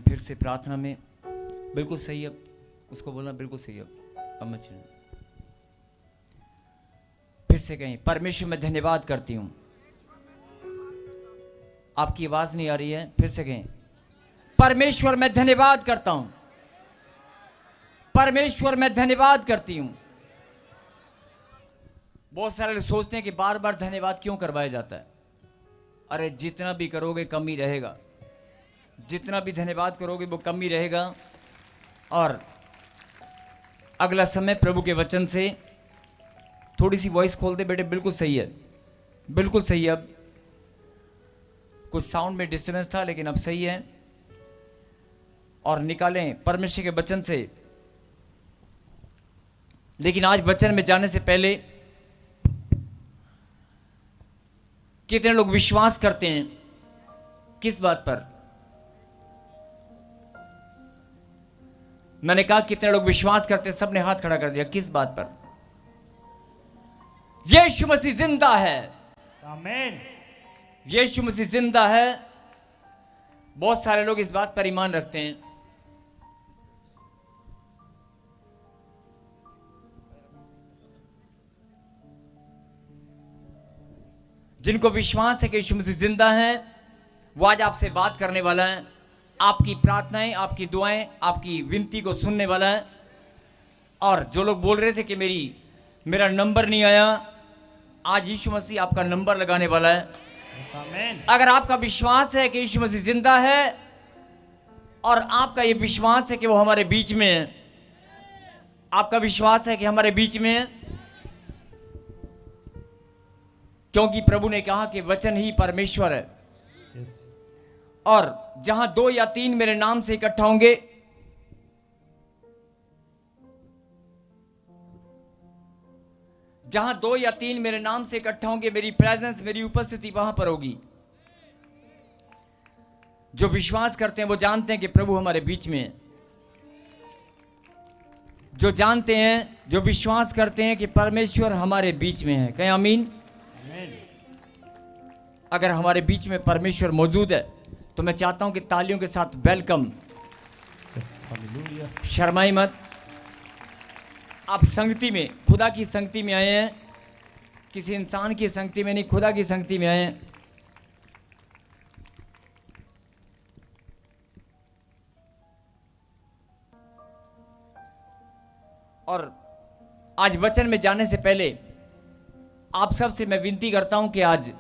फिर से प्रार्थना में। बिल्कुल सही, अब उसको बोलना बिल्कुल सही। अब मत चलना। फिर से कहें, परमेश्वर मैं धन्यवाद करती हूं। आपकी आवाज नहीं आ रही है, फिर से कहें, परमेश्वर मैं धन्यवाद करता हूं। परमेश्वर मैं धन्यवाद करती हूं। बहुत सारे लोग सोचते हैं कि बार बार धन्यवाद क्यों करवाया जाता है। अरे जितना भी करोगे कम ही रहेगा, जितना भी धन्यवाद करोगे वो कम ही रहेगा। और अगला समय प्रभु के वचन से, थोड़ी सी वॉइस खोल दे बेटे, बिल्कुल सही है, बिल्कुल सही है। अब कुछ साउंड में डिस्टर्बेंस था लेकिन अब सही है। और निकालें परमेश्वर के वचन से। लेकिन आज वचन में जाने से पहले, कितने लोग विश्वास करते हैं? किस बात पर? मैंने कहा कितने लोग विश्वास करते हैं? सबने हाथ खड़ा कर दिया। किस बात पर? यीशु मसीह जिंदा है। आमीन। यीशु मसीह जिंदा है। बहुत सारे लोग इस बात पर ईमान रखते हैं। जिनको विश्वास है कि यीशु मसीह जिंदा है, वो आज आपसे बात करने वाला है। आपकी प्रार्थनाएं, आपकी दुआएं, आपकी विनती को सुनने वाला है। और जो लोग बोल रहे थे कि मेरा नंबर नहीं आया, आज यीशु मसीह आपका नंबर लगाने वाला है। आमीन। अगर आपका विश्वास है कि यीशु मसीह जिंदा है और आपका ये विश्वास है कि वो हमारे बीच में है, आपका विश्वास है कि हमारे बीच में है, क्योंकि प्रभु ने कहा कि वचन ही परमेश्वर है। और जहां 2 या 3 मेरे नाम से इकट्ठा होंगे, जहां 2 या 3 मेरे नाम से इकट्ठा होंगे, मेरी प्रेजेंस, मेरी उपस्थिति वहां पर होगी। जो विश्वास करते हैं वो जानते हैं कि प्रभु हमारे बीच में है। जो जानते हैं, जो विश्वास करते हैं कि परमेश्वर हमारे बीच में है, कहें आमीन। अगर हमारे बीच में परमेश्वर मौजूद है तो मैं चाहता हूं कि तालियों के साथ वेलकम। शर्माई मत। आप संगति में, खुदा की संगति में आए हैं, किसी इंसान की संगति में नहीं, खुदा की संगति में आए हैं। और आज वचन में जाने से पहले आप सबसे मैं विनती करता हूं कि आज,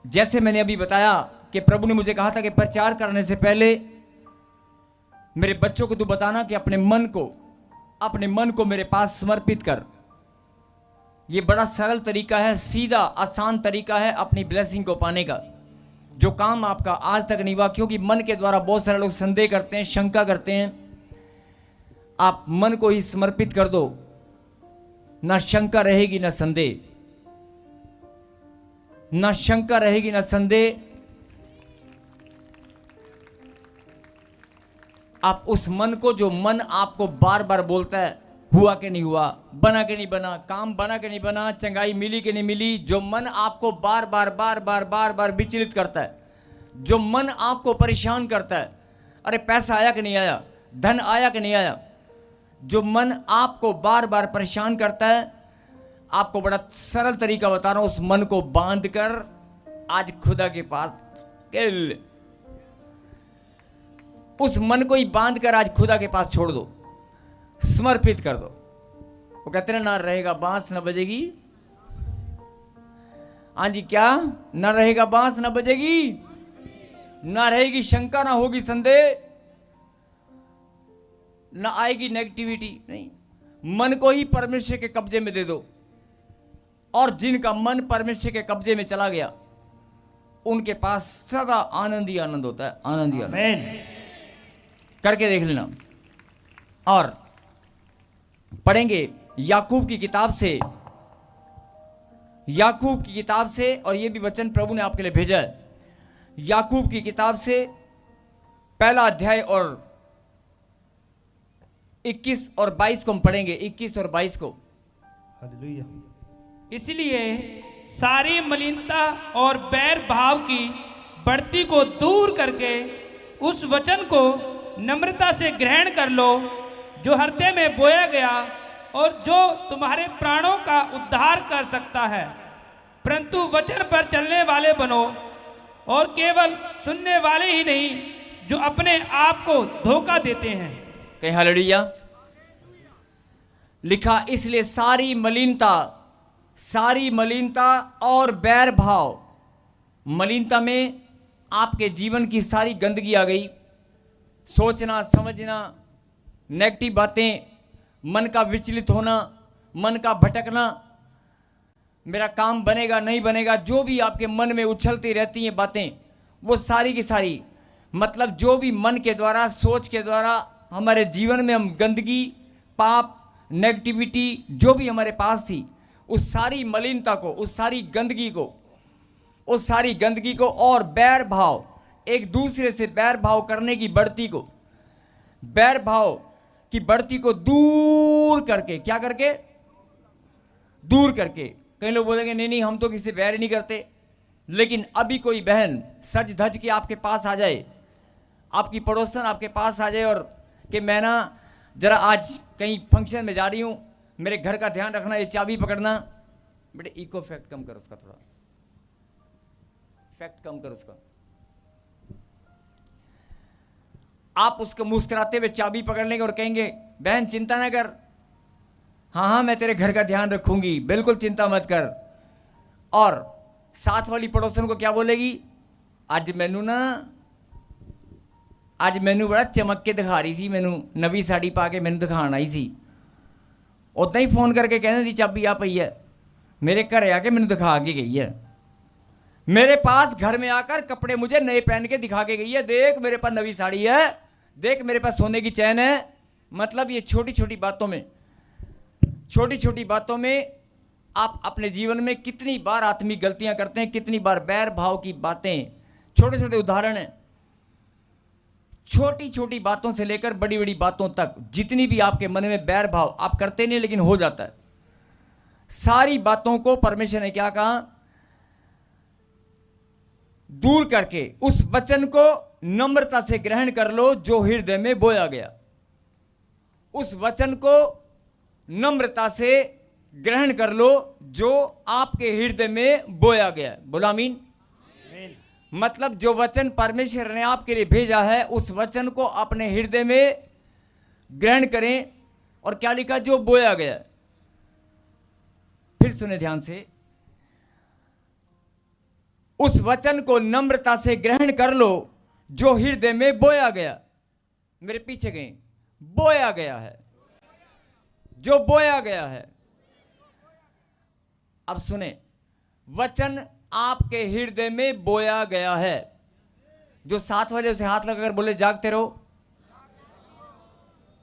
जैसे मैंने अभी बताया कि प्रभु ने मुझे कहा था कि प्रचार करने से पहले मेरे बच्चों को तू बताना कि अपने मन को मेरे पास समर्पित कर। यह बड़ा सरल तरीका है, सीधा आसान तरीका है अपनी ब्लेसिंग को पाने का। जो काम आपका आज तक नहीं हुआ, क्योंकि मन के द्वारा बहुत सारे लोग संदेह करते हैं, शंका करते हैं। आप मन को ही समर्पित कर दो, ना शंका रहेगी ना संदेह, ना शंका रहेगी ना संदेह। आप उस मन को, जो मन आपको बार बार बोलता है हुआ कि नहीं हुआ, बना कि नहीं बना, काम बना कि नहीं बना, चंगाई मिली कि नहीं मिली, जो मन आपको बार बार विचलित करता है, जो मन आपको परेशान करता है, अरे पैसा आया कि नहीं आया, धन आया कि नहीं आया, जो मन आपको बार बार परेशान करता है, आपको बड़ा सरल तरीका बता रहा हूं, उस मन को बांध कर आज खुदा के पास, उस मन को ही बांध कर आज खुदा के पास छोड़ दो, समर्पित कर दो। वो कहते हैं ना रहेगा बांस ना बजेगी। हाँ जी, क्या ना रहेगा बांस ना बजेगी, ना रहेगी शंका, ना होगी संदेह, ना आएगी नेगेटिविटी। नहीं, मन को ही परमेश्वर के कब्जे में दे दो। और जिनका मन परमेश्वर के कब्जे में चला गया, उनके पास सदा आनंद ही आनंद होता है, आनंद ही आनंद। करके देख लेना। और पढ़ेंगे याकूब की किताब से, याकूब की किताब से, और यह भी वचन प्रभु ने आपके लिए भेजा है। याकूब की किताब से 1 अध्याय और 21 और 22 को हम पढ़ेंगे, 21 और 22 को। हालेलुया। इसलिए सारी मलिनता और बैर भाव की बढ़ती को दूर करके उस वचन को नम्रता से ग्रहण कर लो जो हृदय में बोया गया और जो तुम्हारे प्राणों का उद्धार कर सकता है। परंतु वचन पर चलने वाले बनो और केवल सुनने वाले ही नहीं जो अपने आप को धोखा देते हैं। कहीं हालेलुया। लिखा, इसलिए सारी मलिनता और बैर भाव, मलिनता में आपके जीवन की सारी गंदगी आ गई, सोचना समझना, नेगेटिव बातें, मन का विचलित होना, मन का भटकना, मेरा काम बनेगा नहीं बनेगा, जो भी आपके मन में उछलती रहती हैं बातें, वो सारी की सारी, मतलब जो भी मन के द्वारा, सोच के द्वारा हमारे जीवन में हम गंदगी, पाप, नेगेटिविटी जो भी हमारे पास थी, उस सारी मलिनता को, उस सारी गंदगी को और बैर भाव, एक दूसरे से बैर भाव करने की बढ़ती को, बैर भाव की बढ़ती को दूर करके, क्या करके? दूर करके। कई लोग बोलेंगे नहीं हम तो किसी से बैर ही नहीं करते, लेकिन अभी कोई बहन सज धज के आपके पास आ जाए, आपकी पड़ोसन आपके पास आ जाए और कि मैं ना जरा आज कहीं फंक्शन में जा रही हूँ, मेरे घर का ध्यान रखना, ये चाबी पकड़ना, बेटे इको फैक्ट कम कर उसका, थोड़ा फैक्ट कम कर उसका। आप उसको मुस्कुराते हुए चाबी पकड़ लेंगे और कहेंगे बहन चिंता ना कर, हाँ मैं तेरे घर का ध्यान रखूंगी, बिल्कुल चिंता मत कर। और साथ वाली पड़ोसन को क्या बोलेगी? आज मैनू बड़ा चमक के दिखा रही सी, मैनू नवी साड़ी पा के मैनू दिखाण आई सी, उदा ही फोन करके कहने दी चाबी आ पई है, मेरे घर आके मैनू दिखा के गई है, मेरे पास घर में आकर कपड़े मुझे नए पहन के दिखा के गई है, देख मेरे पास नवी साड़ी है, देख मेरे पास सोने की चैन है। मतलब ये छोटी छोटी बातों में आप अपने जीवन में कितनी बार आत्मिक गलतियां करते हैं, कितनी बार बैर भाव की बातें, छोटे छोटे उदाहरण हैं, छोटी छोटी बातों से लेकर बड़ी बड़ी बातों तक, जितनी भी आपके मन में बैर भाव, आप करते नहीं लेकिन हो जाता है, सारी बातों को परमेश्वर ने क्या कहा? दूर करके उस वचन को नम्रता से ग्रहण कर लो जो हृदय में बोया गया। उस वचन को नम्रता से ग्रहण कर लो जो आपके हृदय में बोया गया। बोलो आमीन। मतलब जो वचन परमेश्वर ने आपके लिए भेजा है, उस वचन को अपने हृदय में ग्रहण करें। और क्या लिखा? जो बोया गया। फिर सुने ध्यान से, उस वचन को नम्रता से ग्रहण कर लो जो हृदय में बोया गया। मेरे पीछे गए, बोया गया है, जो बोया गया है। अब सुने, वचन आपके हृदय में बोया गया है। जो साथ वाले उसे हाथ लगाकर बोले जागते रहो,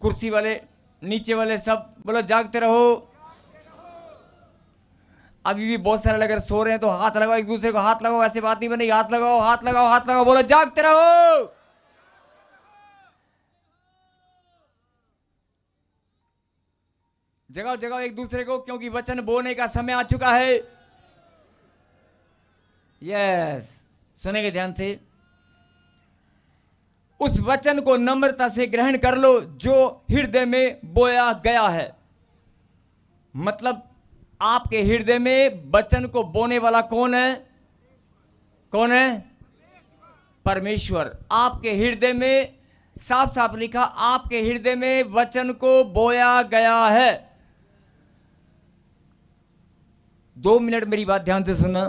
कुर्सी वाले, नीचे वाले सब बोलो जागते रहो। अभी भी बहुत सारे अगर सो रहे हैं तो हाथ लगाओ, एक दूसरे को हाथ लगाओ, ऐसी बात नहीं बनेगी, हाथ लगाओ, हाथ लगाओ, हाथ लगाओ, बोलो जागते रहो। जगाओ जगाओ एक दूसरे को, क्योंकि वचन बोने का समय आ चुका है। यस, सुनेंगे ध्यान से। उस वचन को नम्रता से ग्रहण कर लो जो हृदय में बोया गया है। मतलब आपके हृदय में वचन को बोने वाला कौन है? कौन है? परमेश्वर। आपके हृदय में साफ साफ लिखा, आपके हृदय में वचन को बोया गया है। 2 मिनट मेरी बात ध्यान से सुनना।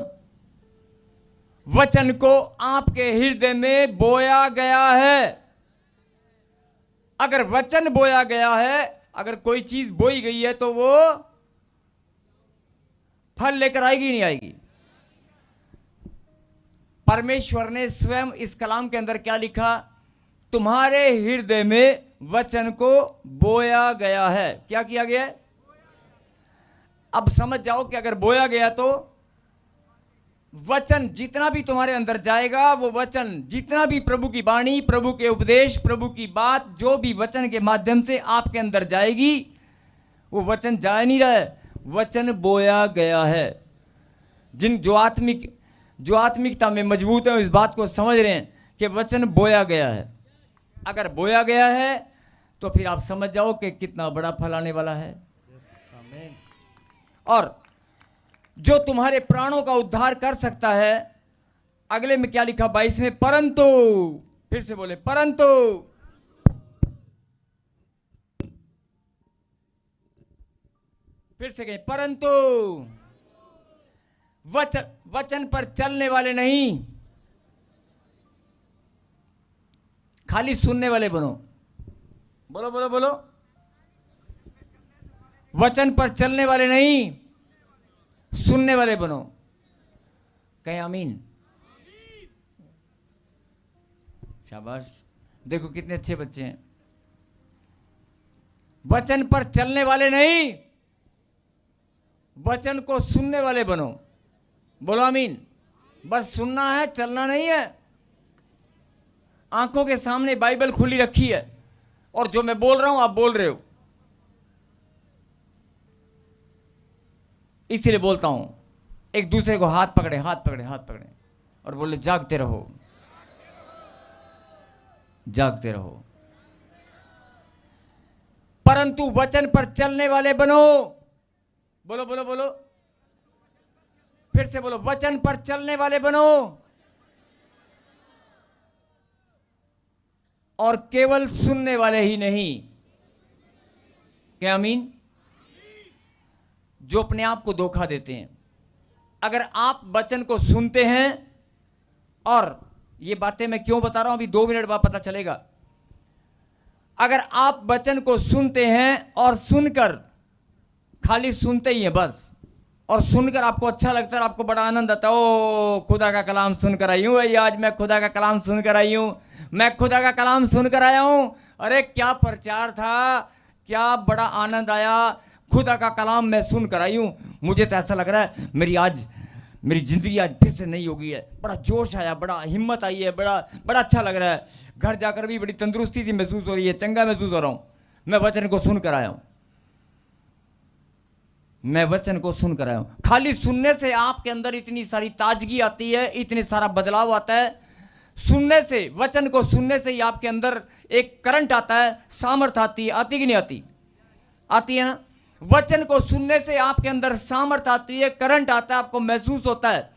वचन को आपके हृदय में बोया गया है। अगर वचन बोया गया है, अगर कोई चीज बोई गई है तो वो फल लेकर आएगी, नहीं आएगी? परमेश्वर ने स्वयं इस कलाम के अंदर क्या लिखा? तुम्हारे हृदय में वचन को बोया गया है। क्या किया गया है? अब समझ जाओ कि अगर बोया गया तो वचन जितना भी तुम्हारे अंदर जाएगा, वो वचन जितना भी प्रभु की वाणी, प्रभु के उपदेश, प्रभु की बात, जो भी वचन के माध्यम से आपके अंदर जाएगी, वो वचन जा नहीं रहा है, वचन बोया गया है। जो आत्मिकता में मजबूत है इस बात को समझ रहे हैं कि वचन बोया गया है। अगर बोया गया है तो फिर आप समझ जाओ कि कितना बड़ा फल आने वाला है। और जो तुम्हारे प्राणों का उद्धार कर सकता है, अगले में क्या लिखा 22 में, परंतु, फिर से बोले परंतु, फिर से कहें परंतु वचन पर चलने वाले नहीं, खाली सुनने वाले बनो। बोलो बोलो बोलो, वचन पर चलने वाले नहीं, सुनने वाले बनो। कहें आमीन। शाबाश, देखो कितने अच्छे बच्चे हैं। वचन पर चलने वाले नहीं, वचन को सुनने वाले बनो। बोलो आमीन। बस सुनना है, चलना नहीं है। आंखों के सामने बाइबल खुली रखी है और जो मैं बोल रहा हूं आप बोल रहे हो, इसीलिए बोलता हूं। एक दूसरे को हाथ पकड़े, हाथ पकड़े, हाथ पकड़े और बोले जागते रहो, जागते रहो। परंतु वचन पर चलने वाले बनो। बोलो बोलो बोलो, फिर से बोलो, वचन पर चलने वाले बनो और केवल सुनने वाले ही नहीं। क्या आमीन। जो अपने आप को धोखा देते हैं। अगर आप वचन को सुनते हैं, और ये बातें मैं क्यों बता रहा हूं अभी 2 मिनट बाद पता चलेगा। अगर आप वचन को सुनते हैं और सुनकर खाली सुनते ही हैं बस, और सुनकर आपको अच्छा लगता है, आपको बड़ा आनंद आता है, ओ खुदा का कलाम सुनकर आई हूं भाई, आज मैं खुदा का कलाम सुनकर आई हूं, मैं खुदा का कलाम सुनकर आया हूं, अरे क्या प्रचार था, क्या बड़ा आनंद आया, खुदा का कलाम मैं सुनकर आई हूं, मुझे तो ऐसा लग रहा है मेरी जिंदगी आज फिर से नई हो गई है, बड़ा जोश आया, बड़ा हिम्मत आई है, बड़ा अच्छा लग रहा है, घर जाकर भी बड़ी तंदुरुस्ती सी महसूस हो रही है, चंगा महसूस हो रहा हूं, मैं वचन को सुनकर आया हूं, मैं वचन को सुनकर आया हूं। खाली सुनने से आपके अंदर इतनी सारी ताजगी आती है, इतने सारा बदलाव आता है। सुनने से, वचन को सुनने से ही आपके अंदर एक करंट आता है, सामर्थ आती है। आती कि नहीं आती? आती है ना। वचन को सुनने से आपके अंदर सामर्थ आती है, करंट आता है, आपको महसूस होता है,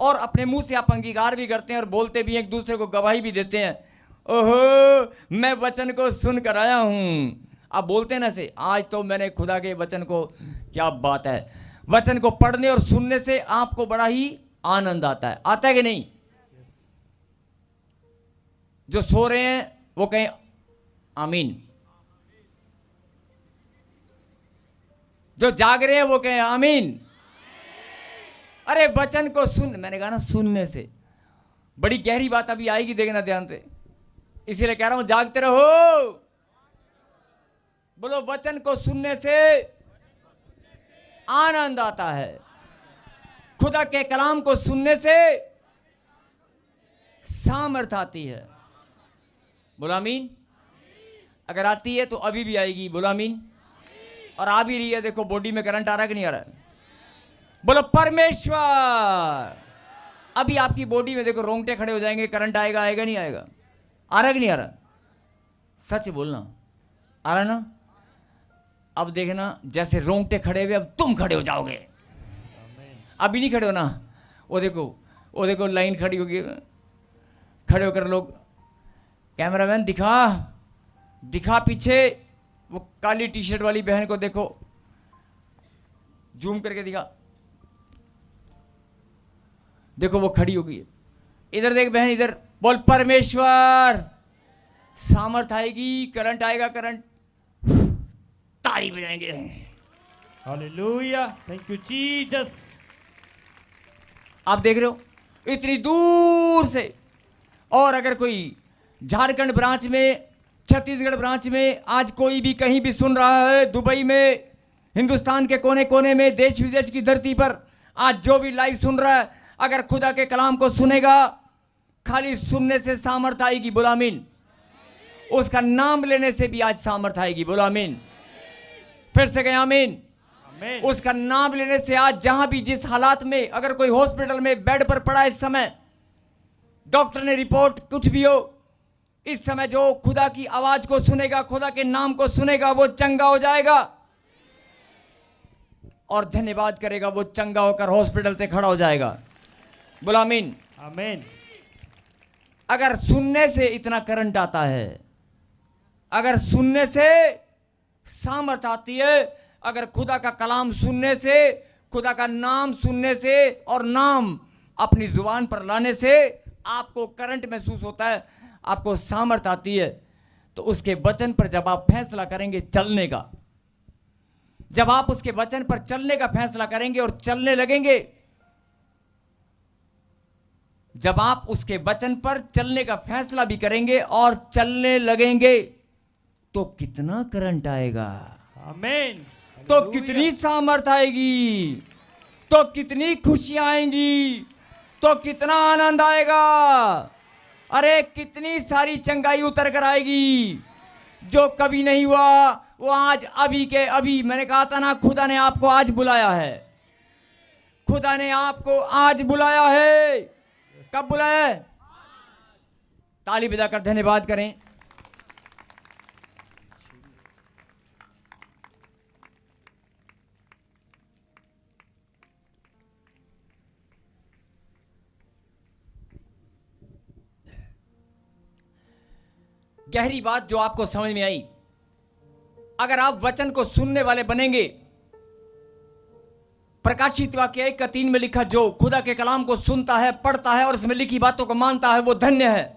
और अपने मुंह से आप अंगीकार भी करते हैं और बोलते भी, एक दूसरे को गवाही भी देते हैं, ओहो मैं वचन को सुनकर आया हूं। आप बोलते हैं ना से, आज तो मैंने खुदा के वचन को, क्या बात है। वचन को पढ़ने और सुनने से आपको बड़ा ही आनंद आता है। आता है कि नहीं? जो सो रहे हैं वो कहें आमीन, जो जाग रहे हैं वो कहें आमीन। अरे वचन को सुन, मैंने कहा ना सुनने से बड़ी गहरी बात अभी आएगी, देखना ध्यान से, इसीलिए कह रहा हूं जागते रहो। बोलो, वचन को सुनने से आनंद आता है, खुदा के कलाम को सुनने से सामर्थ आती है। बोलो आमीन। अगर आती है तो अभी भी आएगी। बोलो आमीन। और आ भी रही है, देखो बॉडी में करंट आ रहा है कि नहीं आ रहा है? बोलो परमेश्वर। अभी आपकी बॉडी में देखो रोंगटे खड़े हो जाएंगे, करंट आएगा, आएगा नहीं आएगा? आ रहा है कि नहीं आ रहा? सच बोलना, आ रहा ना? अब देखना, जैसे रोंगटे खड़े हुए अब तुम खड़े हो जाओगे। अभी नहीं खड़े हो ना, वो देखो लाइन खड़ी होगी, खड़े होकर लोग, कैमरामैन दिखा पीछे, वो काली टी शर्ट वाली बहन को देखो, जूम करके दिखा, देखो वो खड़ी होगी। इधर देख बहन, इधर बोल परमेश्वर। सामर्थ आएगी, करंट आएगा, करंट, ताली बजाएंगे। Hallelujah, thank you Jesus. आप देख रहे हो इतनी दूर से, और अगर कोई झारखंड ब्रांच में, छत्तीसगढ़ ब्रांच में, आज कोई भी कहीं भी सुन रहा है, दुबई में, हिंदुस्तान के कोने कोने में, देश विदेश की धरती पर आज जो भी लाइव सुन रहा है, अगर खुदा के कलाम को सुनेगा, खाली सुनने से सामर्थ आएगी। बोलो आमीन। उसका नाम लेने से भी आज सामर्थ आएगी। बोलो आमीन। फिर से कहें आमीन। आमीन। उसका नाम लेने से आज जहां भी जिस हालात में, अगर कोई हॉस्पिटल में बेड पर पड़ा इस समय, डॉक्टर ने रिपोर्ट कुछ भी हो, इस समय जो खुदा की आवाज को सुनेगा, खुदा के नाम को सुनेगा, वो चंगा हो जाएगा और धन्यवाद करेगा, वो चंगा होकर हॉस्पिटल से खड़ा हो जाएगा। बोला आमीन। आमीन। अगर सुनने से इतना करंट आता है, अगर सुनने से सामर्थ आती है, अगर खुदा का कलाम सुनने से, खुदा का नाम सुनने से और नाम अपनी जुबान पर लाने से आपको करंट महसूस होता है, आपको सामर्थ आती है, तो उसके वचन पर जब आप फैसला करेंगे चलने का, जब आप उसके वचन पर चलने का फैसला करेंगे और चलने लगेंगे, जब आप उसके वचन पर चलने का फैसला भी करेंगे और चलने लगेंगे, तो कितना करंट आएगा, आमीन। तो कितनी सामर्थ आएगी, तो कितनी खुशियां आएंगी, तो कितना आनंद आएगा। अरे कितनी सारी चंगाई उतर कर आएगी, जो कभी नहीं हुआ वो आज अभी के अभी। मैंने कहा था ना, खुदा ने आपको आज बुलाया है, खुदा ने आपको आज बुलाया है। कब बुलाया है? ताली बजाकर धन्यवाद करें। गहरी बात जो आपको समझ में आई, अगर आप वचन को सुनने वाले बनेंगे, प्रकाशित वाक्य 1:3 में लिखा, जो खुदा के कलाम को सुनता है, पढ़ता है और इसमें लिखी बातों को मानता है, वो धन्य है।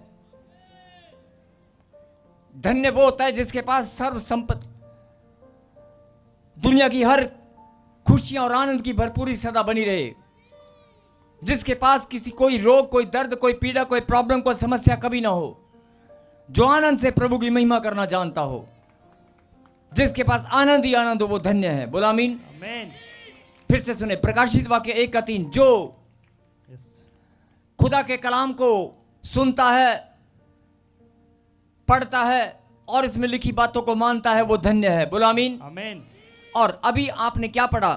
धन्य वो होता है जिसके पास सर्व संपत्ति, दुनिया की हर खुशियां और आनंद की भरपूरी सदा बनी रहे, जिसके पास किसी कोई रोग, कोई दर्द, कोई पीड़ा, कोई प्रॉब्लम, कोई समस्या कभी ना हो, जो आनंद से प्रभु की महिमा करना जानता हो, जिसके पास आनंद ही आनंद हो, वो धन्य है। बोला आमीन। आमीन। फिर से सुने, प्रकाशित वाक्य 1:3, जो खुदा के कलाम को सुनता है, पढ़ता है और इसमें लिखी बातों को मानता है, वो धन्य है। बोला आमीन। आमीन। और अभी आपने क्या पढ़ा?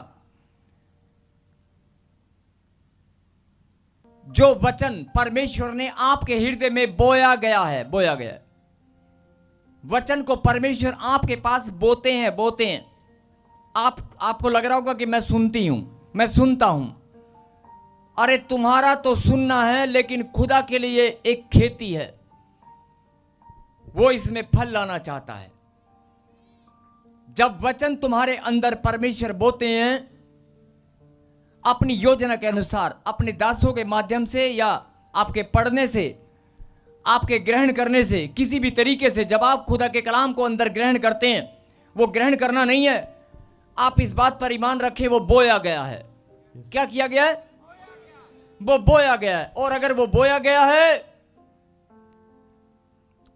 जो वचन परमेश्वर ने आपके हृदय में बोया गया है, बोया गया है। वचन को परमेश्वर आपके पास बोते हैं, बोते हैं। आपको लग रहा होगा कि मैं सुनती हूं, मैं सुनता हूं। अरे तुम्हारा तो सुनना है, लेकिन खुदा के लिए एक खेती है, वो इसमें फल लाना चाहता है। जब वचन तुम्हारे अंदर परमेश्वर बोते हैं, अपनी योजना के अनुसार, अपने दासों के माध्यम से या आपके पढ़ने से, आपके ग्रहण करने से, किसी भी तरीके से, जब आप खुदा के कलाम को अंदर ग्रहण करते हैं, वो ग्रहण करना नहीं है, आप इस बात पर ईमान रखें, वो बोया गया है। क्या किया गया है? वो बोया गया है। और अगर वो बोया गया है,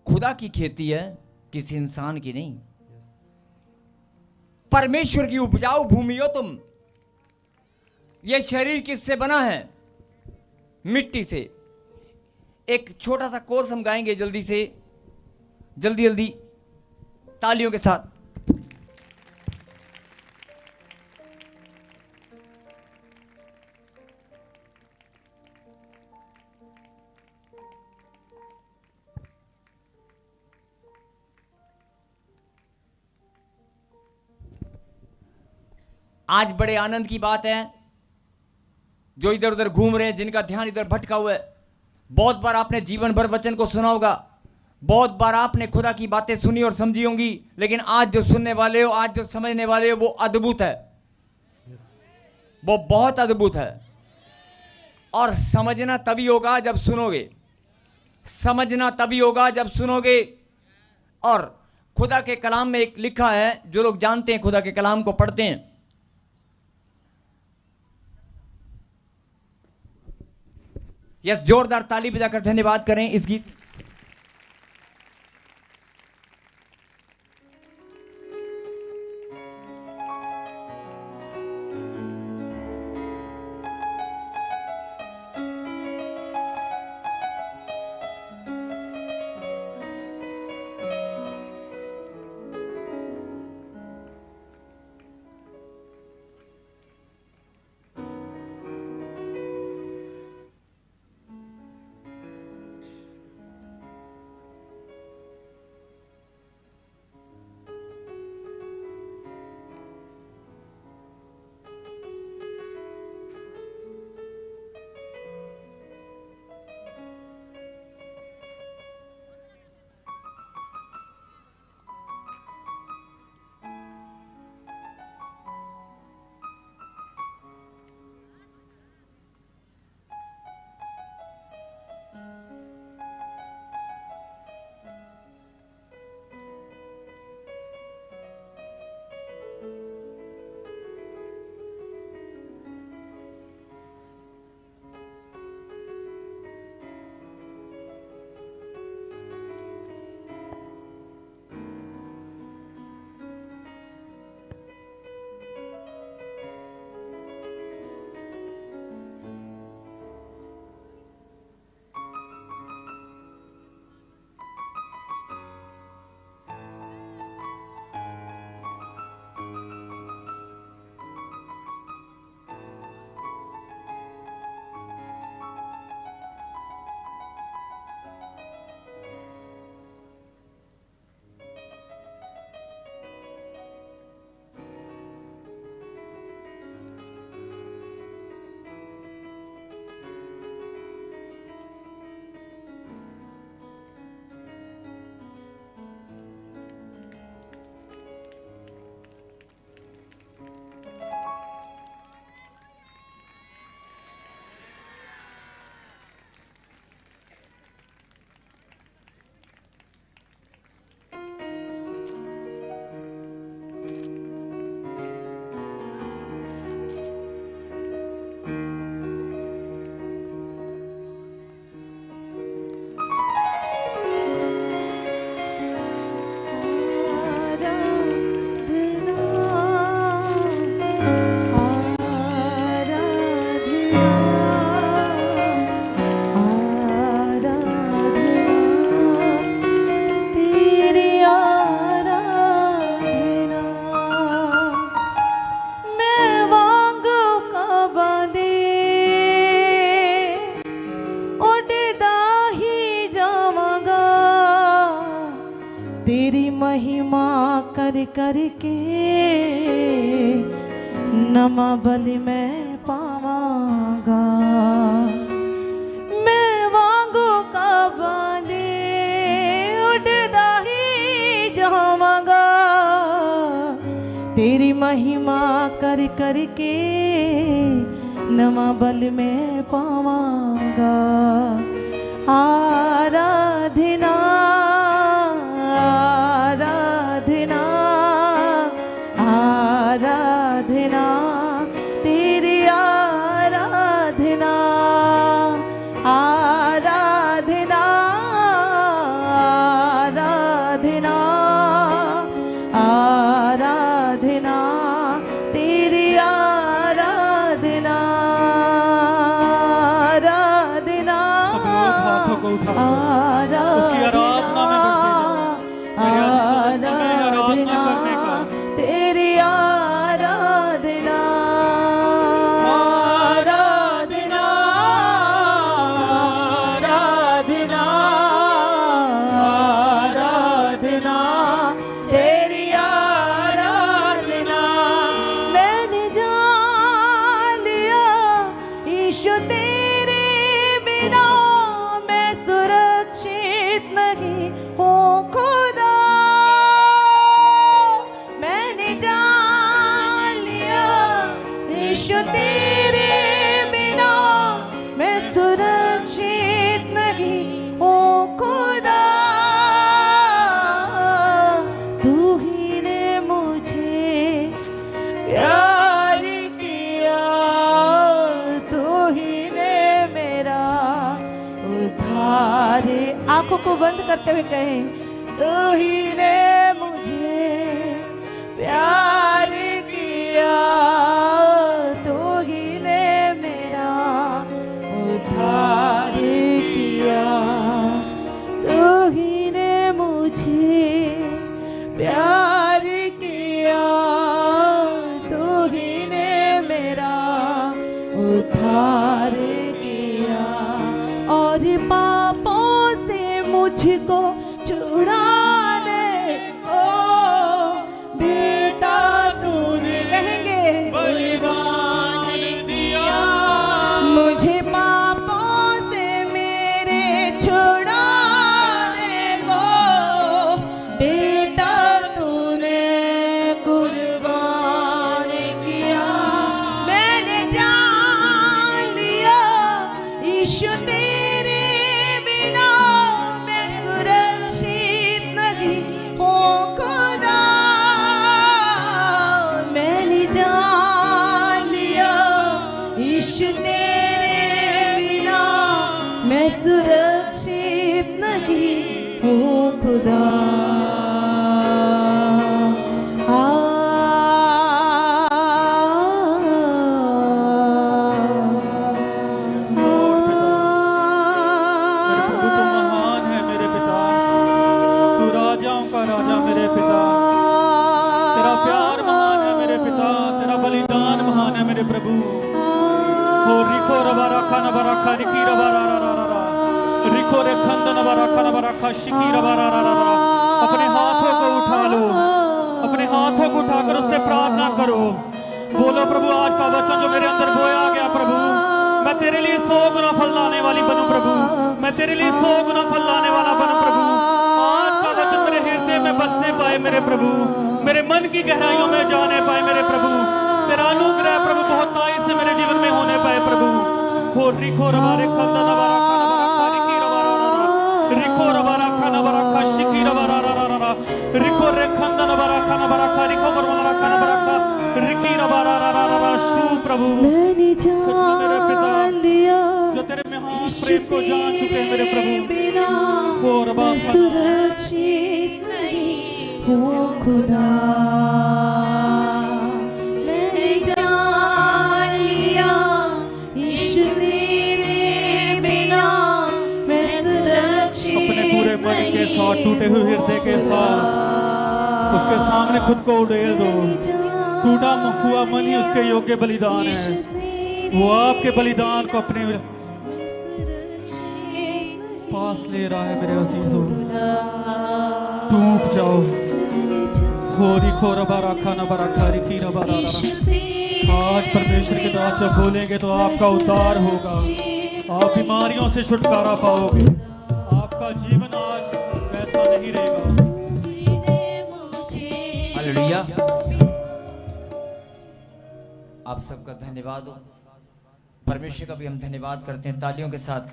खुदा की खेती है, किसी इंसान की नहीं। परमेश्वर की उपजाऊ भूमि हो तुम। यह शरीर किससे बना है? मिट्टी से। एक छोटा सा कोर्स हम गाएंगे जल्दी से, जल्दी जल्दी तालियों के साथ। आज बड़े आनंद की बात है, जो इधर उधर घूम रहे हैं, जिनका ध्यान इधर भटका हुआ है। बहुत बार आपने जीवन भर वचन को सुना होगा, बहुत बार आपने खुदा की बातें सुनी और समझी होंगी, लेकिन आज जो सुनने वाले हो, आज जो समझने वाले हो, वो अद्भुत है, वो बहुत अद्भुत है। और समझना तभी होगा जब सुनोगे, समझना तभी होगा जब सुनोगे। और खुदा के कलाम में एक लिखा है, जो लोग जानते हैं, खुदा के कलाम को पढ़ते हैं, यस, जोरदार ताली बजाकर धन्यवाद करें इस गीत। महिमा कर कर के नमा बलि मैं पावांगा। मैं वांगू का बने उड़दा ही जावांगा। तेरी महिमा कर कर के नमा बल में पावांगा। आराधना आराधना आराधना तेरी आराधना आराधना आराधना आराधना तेरी आराधना आराधना। सब लोग हाथों को उठा उसकी आराधना में बढ़ते जाओ। मेरे आजीजों, समय है आराधना करने का। तेरी आराधना आराधना आराधना आराधना तेरी आराधना। मैंने जान लिया ईशु तेरे बिना मैं सुरक्षित नहीं हूँ खुदा। मैंने जान लिया ईशु तेरे बिना मैं सुरक्षित नहीं हूँ खुदा। तू ही ने मुझे प्यार किया। तू ही ने मेरा उद्धार। आंखों को बंद करते हुए कहें, तू ही ने मुझे प्यार किया। तू ही ने मेरा उद्धार किया। तू ही ने मुझे प्यार किया। तू ही ने मेरा उद्धार किया। और पापों से मुझको छुड़ाने को बेटा तूने कहेंगे बलिदान दिया। मुझे पापों से मेरे छुड़ाने को बेटा तूने कुर्बान किया। मैंने जान लिया ईशु तेरे बिना मैं सुरक्षित नहीं हूँ खुदा। मैंने जान लिया ईशु तेरे बिना मैं सुरक्षित नहीं हूँ खुदा। मेरे प्रभु, तू महान है मेरे पिता। तू राजाओं का राजा मेरे पिता। तेरा प्यार महान है मेरे पिता। तेरा बलिदान महान है मेरे प्रभु। हो रिखो रबा रखा नबा रखा रिकी रबा रा रा रा रा रा। रिखो रे खंद नबा रखा शिकी रबा रा रा रा रा। अपने हाथों को उठा लो। अपने हाथों को उठाकर उससे प्रार्थना करो। बोलो, प्रभु आज का वचन जो मेरे अंदर बोया गया प्रभु, मैं तेरे लिए 100 गुना फल लाने वाली बनूं प्रभु। मैं तेरे लिए 100 गुना फल लाने वाला बनूं प्रभु। आज का वचन मेरे हृदय में बसने पाए मेरे प्रभु। मेरे मन की गहराइयों में जाने पाए मेरे प्रभु। तेरा अनुग्रह प्रभु बहुताई से मेरे जीवन में होने पाए प्रभु। हो रिखो रबारे खंदा नबारा खाना रिकी रबारा रिखो रबारा खाना बरा खा शिकी रबारा रा रा रा रिखो रे खंदा नबारा खाना बरा खा रिखो बरा खाना बरा खा रिकी रबारा रा रा रा शू प्रभु। मैंने सच में मेरे पिता जान लिया जो तेरे महान प्रेम को जान चुके हैं मेरे प्रभु। बिना वो रबा मैं सुरक्षित नहीं हूँ खुदा। मैंने जान लिया ईशु तेरे बिना मैं सुरक्षित अपने पूरे मन के साथ टूटे हुए हृदय के साथ उसके सामने खुद को उड़ेल दो। टूटा हुआ मन ही उसके योग्य बलिदान है। वो आपके बलिदान को अपने पास ले रहा है मेरे अजीजों। टूट जाओ। होरी खोरा बारा खाना बारा खारी खीना बारा। आज परमेश्वर के दास जब बोलेंगे तो आपका उद्धार होगा, आप बीमारियों से छुटकारा पाओगे, आपका जीवन आज वैसा नहीं रहेगा। हालेलुया। आप सबका धन्यवाद हो। परमेश्वर का भी हम धन्यवाद करते हैं तालियों के साथ।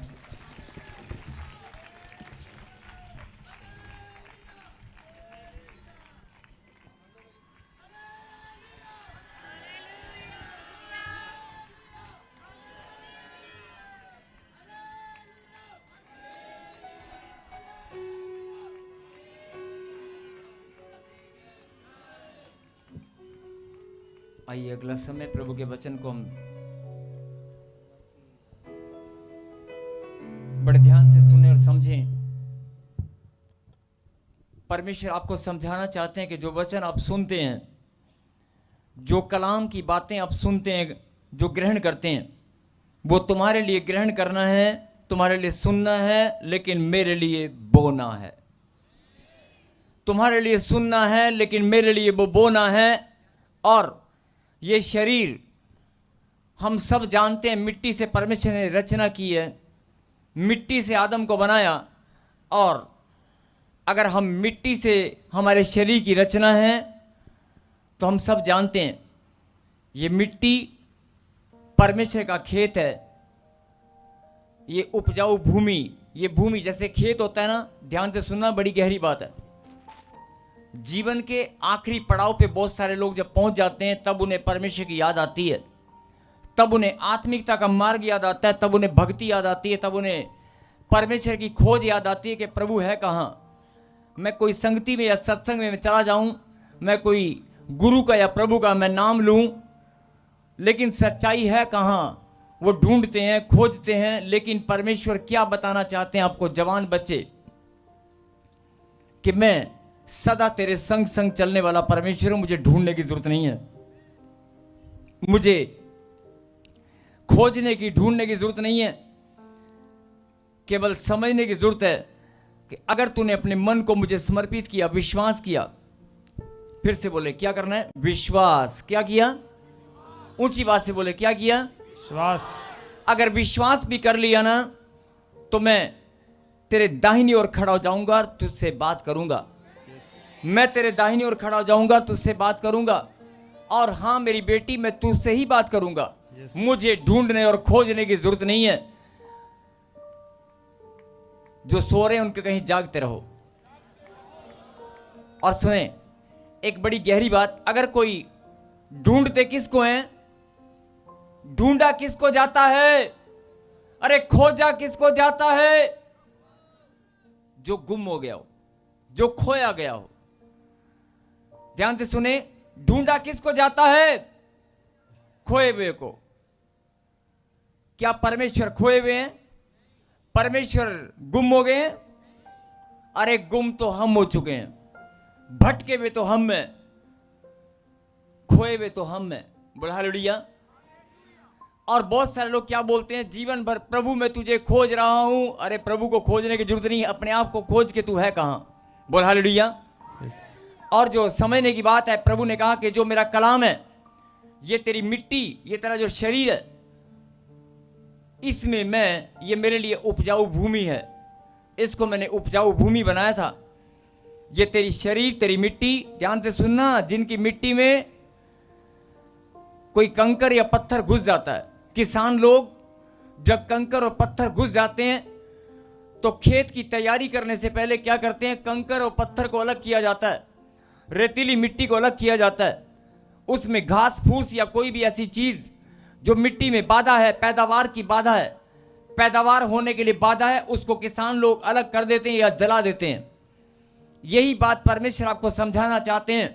आइए अगला समय प्रभु के वचन को हम बड़े ध्यान से सुने और समझें। परमेश्वर आपको समझाना चाहते हैं कि जो वचन आप सुनते हैं, जो कलाम की बातें आप सुनते हैं, जो ग्रहण करते हैं, वो तुम्हारे लिए ग्रहण करना है, तुम्हारे लिए सुनना है, लेकिन मेरे लिए बोना है। तुम्हारे लिए सुनना है, लेकिन मेरे लिए वो बोना है। और ये शरीर हम सब जानते हैं, मिट्टी से परमेश्वर ने रचना की है, मिट्टी से आदम को बनाया। और अगर हम मिट्टी से हमारे शरीर की रचना है तो हम सब जानते हैं ये मिट्टी परमेश्वर का खेत है, ये उपजाऊ भूमि। ये भूमि जैसे खेत होता है ना, ध्यान से सुनना, बड़ी गहरी बात है। जीवन के आखिरी पड़ाव पे बहुत सारे लोग जब पहुंच जाते हैं तब उन्हें परमेश्वर की याद आती है, तब उन्हें आत्मिकता का मार्ग याद आता है, तब उन्हें भक्ति याद आती है, तब उन्हें परमेश्वर की खोज याद आती है कि प्रभु है कहाँ। मैं कोई संगति में या सत्संग में चला जाऊं, मैं कोई गुरु का या प्रभु का मैं नाम लूं, लेकिन सच्चाई है कहाँ। वो ढूंढते हैं, खोजते हैं, लेकिन परमेश्वर क्या बताना चाहते हैं आपको जवान बच्चे, कि मैं सदा तेरे संग संग चलने वाला परमेश्वर हूं। मुझे ढूंढने की जरूरत नहीं है, मुझे खोजने की, ढूंढने की जरूरत नहीं है। केवल समझने की जरूरत है कि अगर तूने अपने मन को मुझे समर्पित किया, विश्वास किया, फिर से बोले क्या करना है, विश्वास। क्या किया? ऊंची बात से बोले क्या किया? विश्वास। अगर विश्वास भी कर लिया ना तो मैं तेरे दाहिनी ओर खड़ा हो जाऊंगा और तुझसे बात करूंगा। मैं तेरे दाहिनी ओर खड़ा हो जाऊंगा, तुझसे बात करूंगा। और हाँ मेरी बेटी, मैं तुझसे ही बात करूंगा। मुझे ढूंढने और खोजने की जरूरत नहीं है। जो सो रहे हैं उनके कहीं जागते रहो। और सुने एक बड़ी गहरी बात, अगर कोई ढूंढते किसको हैं, ढूंढा किसको जाता है, अरे खोजा किसको जाता है? जो गुम हो गया हो, जो खोया गया हो। ध्यान से सुने, ढूंढा किसको जाता है? खोए हुए को। क्या परमेश्वर खोए हुए हैं? परमेश्वर गुम हो गए हैं? अरे गुम तो हम हो चुके हैं, भटके हुए तो हम हैं, खोए हुए तो हम हैं। बोला हालेलुया। और बहुत सारे लोग क्या बोलते हैं, जीवन भर प्रभु मैं तुझे खोज रहा हूं। अरे प्रभु को खोजने की जरूरत नहीं है, अपने आप को खोज के तू है कहां। बोल हालेलुया। और जो समझने की बात है, प्रभु ने कहा कि जो मेरा कलाम है, ये तेरी मिट्टी, ये तेरा जो शरीर है, इसमें मैं, ये मेरे लिए उपजाऊ भूमि है। इसको मैंने उपजाऊ भूमि बनाया था। ये तेरी शरीर, तेरी मिट्टी, ध्यान से सुनना, जिनकी मिट्टी में कोई कंकर या पत्थर घुस जाता है। किसान लोग जब कंकर और पत्थर घुस जाते हैं तो खेत की तैयारी करने से पहले क्या करते हैं, कंकर और पत्थर को अलग किया जाता है, रेतीली मिट्टी को अलग किया जाता है। उसमें घास फूस या कोई भी ऐसी चीज जो मिट्टी में बाधा है, पैदावार की बाधा है, पैदावार होने के लिए बाधा है, उसको किसान लोग अलग कर देते हैं या जला देते हैं। यही बात परमेश्वर आपको समझाना चाहते हैं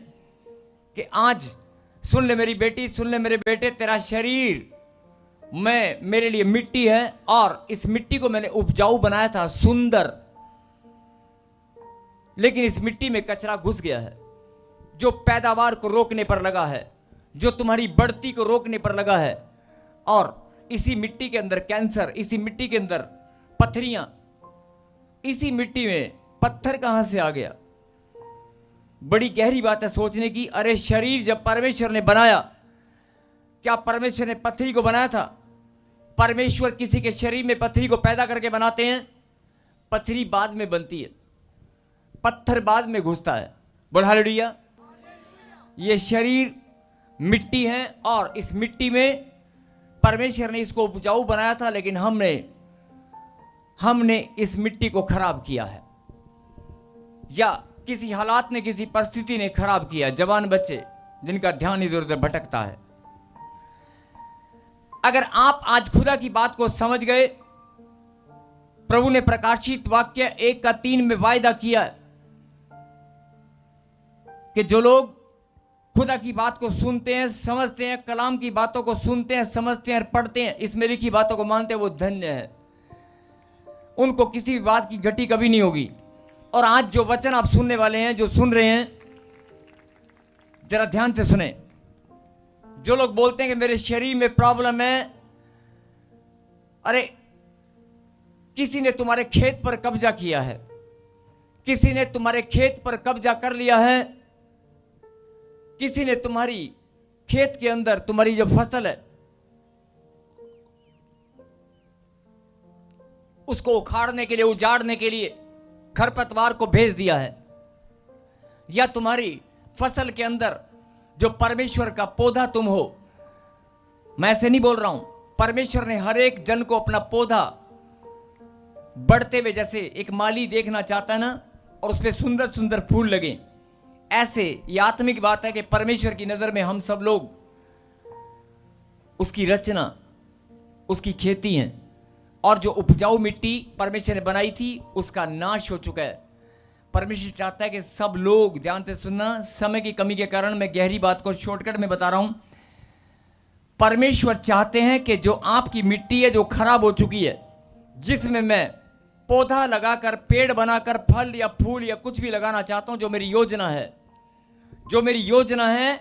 कि आज सुन ले मेरी बेटी, सुन ले मेरे बेटे, तेरा शरीर मैं, मेरे लिए मिट्टी है और इस मिट्टी को मैंने उपजाऊ बनाया था, सुंदर। लेकिन इस मिट्टी में कचरा घुस गया है जो पैदावार को रोकने पर लगा है, जो तुम्हारी बढ़ती को रोकने पर लगा है। और इसी मिट्टी के अंदर कैंसर, इसी मिट्टी के अंदर पत्थरियां, इसी मिट्टी में पत्थर कहां से आ गया? बड़ी गहरी बात है सोचने की। अरे शरीर जब परमेश्वर ने बनाया, क्या परमेश्वर ने पत्थरी को बनाया था? परमेश्वर किसी के शरीर में पत्थरी को पैदा करके बनाते हैं? पत्थरी बाद में बनती है, पत्थर बाद में घुसता है। बोल हालेलुया। ये शरीर मिट्टी है और इस मिट्टी में परमेश्वर ने इसको उपजाऊ बनाया था, लेकिन हमने इस मिट्टी को खराब किया है, या किसी हालात ने, किसी परिस्थिति ने खराब किया। जवान बच्चे जिनका ध्यान इधर उधर भटकता है, अगर आप आज खुदा की बात को समझ गए, प्रभु ने प्रकाशित वाक्य 1:3 में वायदा किया है कि जो लोग खुदा की बात को सुनते हैं, समझते हैं, कलाम की बातों को सुनते हैं, समझते हैं, पढ़ते हैं, इस मेरी की बातों को मानते हैं, वो धन्य है। उनको किसी भी बात की घटी कभी नहीं होगी। और आज जो वचन आप सुनने वाले हैं, जो सुन रहे हैं, जरा ध्यान से सुने। जो लोग बोलते हैं कि मेरे शरीर में प्रॉब्लम है, अरे किसी ने तुम्हारे खेत पर कब्जा किया है, किसी ने तुम्हारे खेत पर कब्जा कर लिया है, किसी ने तुम्हारी खेत के अंदर तुम्हारी जो फसल है उसको उखाड़ने के लिए, उजाड़ने के लिए खरपतवार को भेज दिया है, या तुम्हारी फसल के अंदर जो परमेश्वर का पौधा तुम हो, मैं ऐसे नहीं बोल रहा हूं, परमेश्वर ने हर एक जन को अपना पौधा बढ़ते हुए, जैसे एक माली देखना चाहता है ना, और उसपे सुंदर सुंदर फूल लगे, ऐसे ये आत्मिक बात है कि परमेश्वर की नजर में हम सब लोग उसकी रचना, उसकी खेती हैं। और जो उपजाऊ मिट्टी परमेश्वर ने बनाई थी उसका नाश हो चुका है। परमेश्वर चाहता है कि सब लोग, ध्यान से सुनना, समय की कमी के कारण मैं गहरी बात को शॉर्टकट में बता रहा हूं। परमेश्वर चाहते हैं कि जो आपकी मिट्टी है, जो खराब हो चुकी है, जिसमें मैं पौधा लगाकर, पेड़ बनाकर, फल या फूल या कुछ भी लगाना चाहता हूं, जो मेरी योजना है, जो मेरी योजना है,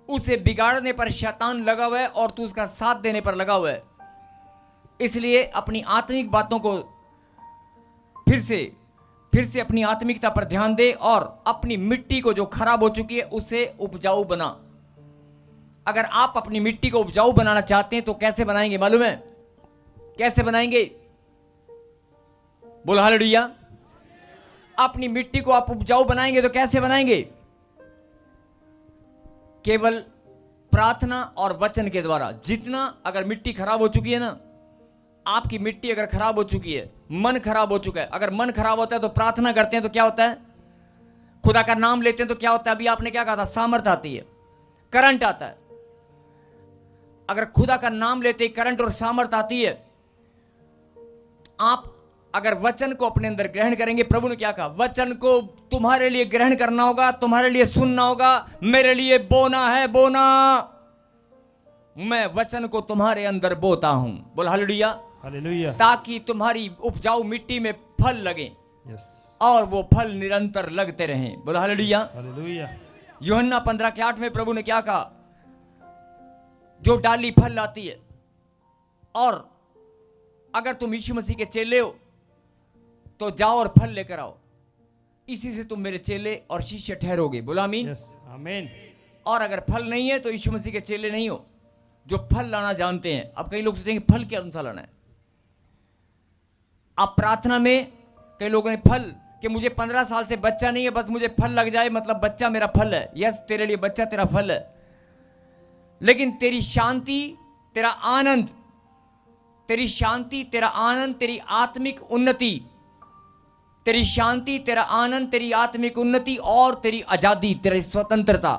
उसे बिगाड़ने पर शैतान लगा हुआ है और तू उसका साथ देने पर लगा हुआ है। इसलिए अपनी आत्मिक बातों को फिर से अपनी आत्मिकता पर ध्यान दे और अपनी मिट्टी को जो खराब हो चुकी है उसे उपजाऊ बना। अगर आप अपनी मिट्टी को उपजाऊ बनाना चाहते हैं तो कैसे बनाएंगे मालूम है? कैसे बनाएंगे? बोलो हालेलुया। अपनी मिट्टी को आप उपजाऊ बनाएंगे तो कैसे बनाएंगे? केवल प्रार्थना और वचन के द्वारा। जितना, अगर मिट्टी खराब हो चुकी है ना, आपकी मिट्टी अगर खराब हो चुकी है, मन खराब हो चुका है, अगर मन खराब होता है तो प्रार्थना करते हैं तो क्या होता है? खुदा का नाम लेते हैं तो क्या होता है? अभी आपने क्या कहा था? सामर्थ आती है, करंट आता है। अगर खुदा का नाम लेते ही करंट और सामर्थ आती है, आप अगर वचन को अपने अंदर ग्रहण करेंगे, प्रभु ने क्या कहा? वचन को तुम्हारे लिए ग्रहण करना होगा, तुम्हारे लिए सुनना होगा, मेरे लिए बोना है, बोना। मैं वचन को तुम्हारे अंदर बोता हूं। बोल हालेलुया, हालेलुया। ताकि तुम्हारी उपजाऊ मिट्टी में फल लगे और वो फल निरंतर लगते रहें। बोल हालेलुया, हालेलुया। यूहन्ना 15:8 में प्रभु ने क्या कहा? जो डाली फल लाती है, और अगर तुम यीशु मसीह के चेले हो तो जाओ और फल लेकर आओ, इसी से तुम मेरे चेले और शिष्य ठहरोगे। बोला आमीन, आमीन। और अगर फल नहीं है तो यीशु मसीह के चेले नहीं हो, जो फल लाना जानते हैं। अब कई लोग सोचेंगे फल क्या अनुसार लाना है? आप प्रार्थना में, कई लोगों ने फल, कि मुझे 15 साल से बच्चा नहीं है, बस मुझे फल लग जाए, मतलब बच्चा मेरा फल है। यस, तेरे लिए बच्चा तेरा फल है, लेकिन तेरी शांति, तेरा आनंद, तेरी शांति, तेरा आनंद, तेरी आत्मिक उन्नति, तेरी शांति, तेरा आनंद, तेरी आत्मिक उन्नति और तेरी आजादी, तेरी स्वतंत्रता,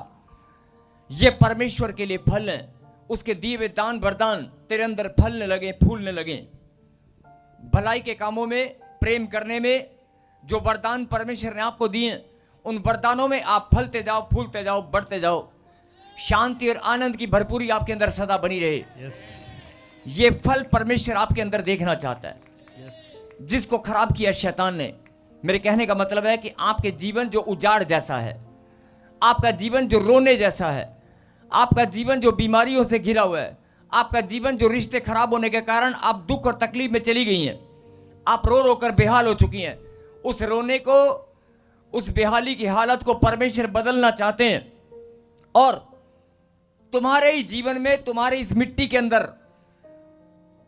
ये परमेश्वर के लिए फल है। उसके दिए हुए दान वरदान तेरे अंदर फलने लगे, फूलने लगे। भलाई के कामों में, प्रेम करने में, जो वरदान परमेश्वर ने आपको दिए, उन वरदानों में आप फलते जाओ, फूलते जाओ, बढ़ते जाओ। शांति और आनंद की भरपूरी आपके अंदर सदा बनी रहे। ये फल परमेश्वर आपके अंदर देखना चाहता है, जिसको खराब किया शैतान ने। मेरे कहने का मतलब है कि आपके जीवन जो उजाड़ जैसा है, आपका जीवन जो रोने जैसा है, आपका जीवन जो बीमारियों से घिरा हुआ है, आपका जीवन जो रिश्ते खराब होने के कारण आप दुख और तकलीफ में चली गई हैं, आप रो रो कर बेहाल हो चुकी हैं, उस रोने को, उस बेहाली की हालत को परमेश्वर बदलना चाहते हैं। और तुम्हारे ही जीवन में, तुम्हारे इस मिट्टी के अंदर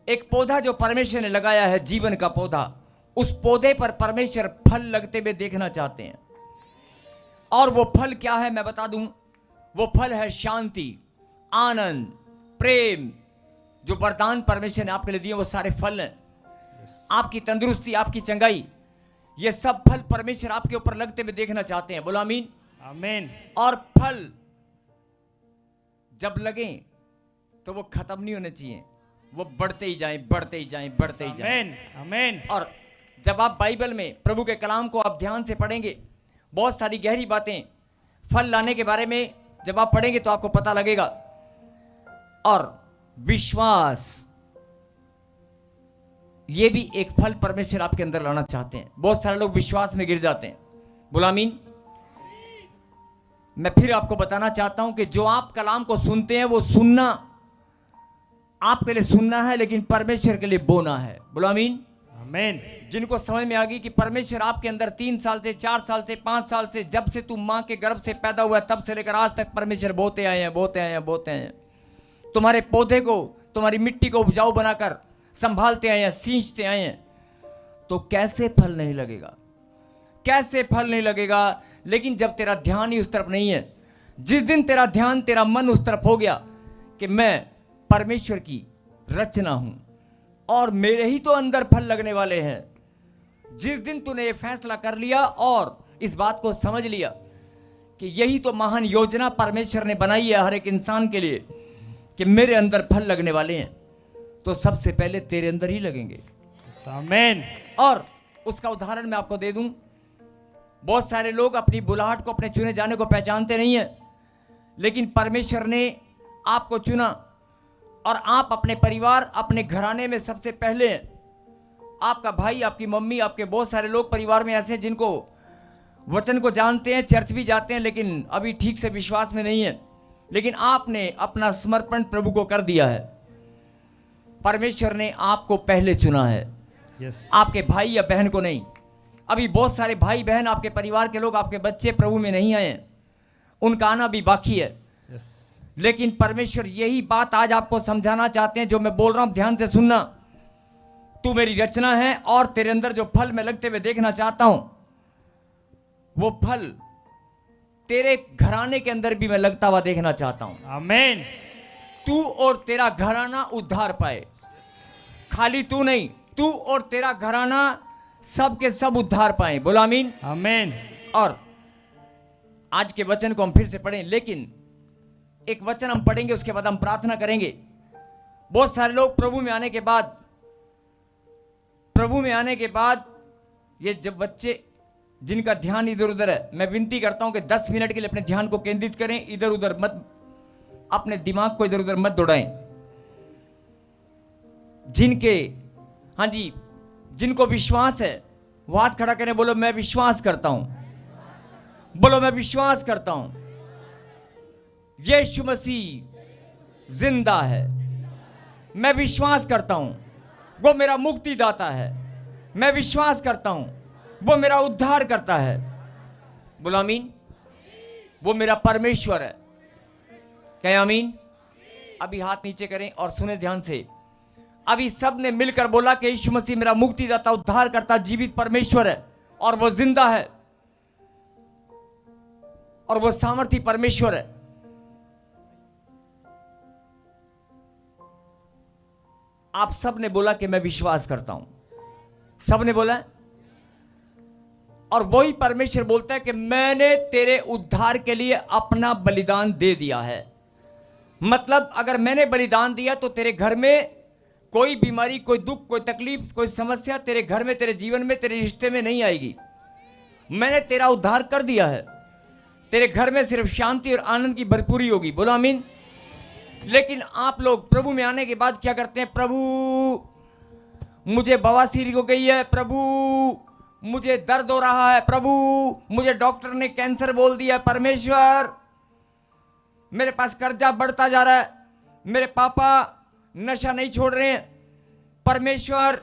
एक पौधा जो परमेश्वर ने लगाया है, जीवन का पौधा, उस पौधे पर परमेश्वर फल लगते हुए देखना चाहते हैं। और वो फल क्या है मैं बता दूं, वो फल है शांति, आनंद, प्रेम। जो वरदान परमेश्वर ने आपके लिए दिए वो सारे फल हैं। आपकी तंदुरुस्ती, आपकी चंगाई, ये सब फल परमेश्वर आपके ऊपर लगते हुए देखना चाहते हैं। बोलो आमीन। आमीन। और फल जब लगे तो वो खत्म नहीं होने चाहिए, वो बढ़ते ही जाएं, बढ़ते ही जाएं, बढ़ते ही जाएं। आमीन। आमीन। और जब आप बाइबल में प्रभु के कलाम को आप ध्यान से पढ़ेंगे, बहुत सारी गहरी बातें फल लाने के बारे में जब आप पढ़ेंगे तो आपको पता लगेगा। और विश्वास, ये भी एक फल परमेश्वर आपके अंदर लाना चाहते हैं। बहुत सारे लोग विश्वास में गिर जाते हैं। बोलो आमीन। मैं फिर आपको बताना चाहता हूं कि जो आप कलाम को सुनते हैं वो सुनना आपके लिए सुनना है, लेकिन परमेश्वर के लिए बोना है। बोलो आमीन। आमीन। जिनको समझ में आ गई कि परमेश्वर आपके अंदर 3 साल से, 4 साल से, 5 साल से, जब से तू मां के गर्भ से पैदा हुआ तब से लेकर आज तक परमेश्वर बोते आए हैं, बोते आए हैं, बोते आए हैं। तुम्हारे पौधे को, तुम्हारी मिट्टी को उपजाऊ बनाकर संभालते आए हैं, सींचते आए हैं, तो कैसे फल नहीं लगेगा, कैसे फल नहीं लगेगा। लेकिन जब तेरा ध्यान ही उस तरफ नहीं है, जिस दिन तेरा ध्यान, तेरा मन उस तरफ हो गया कि मैं परमेश्वर की रचना हूं और मेरे ही तो अंदर फल लगने वाले हैं, जिस दिन तूने ये फैसला कर लिया और इस बात को समझ लिया कि यही तो महान योजना परमेश्वर ने बनाई है हर एक इंसान के लिए कि मेरे अंदर फल लगने वाले हैं, तो सबसे पहले तेरे अंदर ही लगेंगे। आमीन। और उसका उदाहरण मैं आपको दे दूं, बहुत सारे लोग अपनी बुलाहट को, अपने चुने जाने को पहचानते नहीं है, लेकिन परमेश्वर ने आपको चुना और आप अपने परिवार, अपने घराने में सबसे पहले हैं। आपका भाई, आपकी मम्मी, आपके बहुत सारे लोग परिवार में ऐसे हैं जिनको वचन को जानते हैं, चर्च भी जाते हैं, लेकिन अभी ठीक से विश्वास में नहीं है। लेकिन आपने अपना समर्पण प्रभु को कर दिया है। परमेश्वर ने आपको पहले चुना है, यस। आपके भाई या बहन को नहीं। अभी बहुत सारे भाई बहन, आपके परिवार के लोग, आपके बच्चे प्रभु में नहीं आए हैं, उनका आना भी बाकी है। यस। लेकिन परमेश्वर यही बात आज आपको समझाना चाहते हैं, जो मैं बोल रहा हूं ध्यान से सुनना। तू मेरी रचना है और तेरे अंदर जो फल मैं लगते हुए देखना चाहता हूं, वो फल तेरे घराने के अंदर भी मैं लगता हुआ देखना चाहता हूं। आमीन। तू और तेरा घराना उद्धार पाए। खाली तू नहीं, तू और तेरा घराना सब के सब उद्धार पाए। बोलो आमीन। आमीन। और आज के वचन को हम फिर से पढ़ें, लेकिन एक वचन हम पढ़ेंगे, उसके बाद हम प्रार्थना करेंगे। बहुत सारे लोग प्रभु में आने के बाद ये जब बच्चे जिनका ध्यान इधर उधर है, मैं विनती करता हूं कि 10 मिनट के लिए अपने ध्यान को केंद्रित करें, इधर उधर मत, अपने दिमाग को इधर उधर मत दौड़ाएं। हाँ जी, जिनको विश्वास है वो हाथ खड़ा करें, बोलो मैं विश्वास करता हूं, बोलो मैं विश्वास करता हूं यीशु मसीह जिंदा है। मैं विश्वास करता हूं वो मेरा मुक्तिदाता है। मैं विश्वास करता हूं वो मेरा उद्धार करता है। बोलो आमीन। वो मेरा परमेश्वर है। कहें आमीन। अभी हाथ नीचे करें और सुने ध्यान से। अभी सब ने मिलकर बोला कि यीशु मसीह मेरा मुक्तिदाता, उद्धार करता, जीवित परमेश्वर है और वो जिंदा है और वो सामर्थी परमेश्वर है। आप सब ने बोला कि मैं विश्वास करता हूं। सब ने बोला, और वही परमेश्वर बोलता है कि मैंने तेरे उद्धार के लिए अपना बलिदान दे दिया है। मतलब अगर मैंने बलिदान दिया तो तेरे घर में कोई बीमारी, कोई दुख, कोई तकलीफ, कोई समस्या तेरे घर में, तेरे जीवन में, तेरे रिश्ते में नहीं आएगी। मैंने तेरा उद्धार कर दिया है। तेरे घर में सिर्फ शांति और आनंद की भरपूरी होगी। बोलो आमीन। लेकिन आप लोग प्रभु में आने के बाद क्या करते हैं? प्रभु मुझे बवासीर हो गई है, प्रभु मुझे दर्द हो रहा है, प्रभु मुझे डॉक्टर ने कैंसर बोल दिया, परमेश्वर मेरे पास कर्जा बढ़ता जा रहा है, मेरे पापा नशा नहीं छोड़ रहे हैं, परमेश्वर।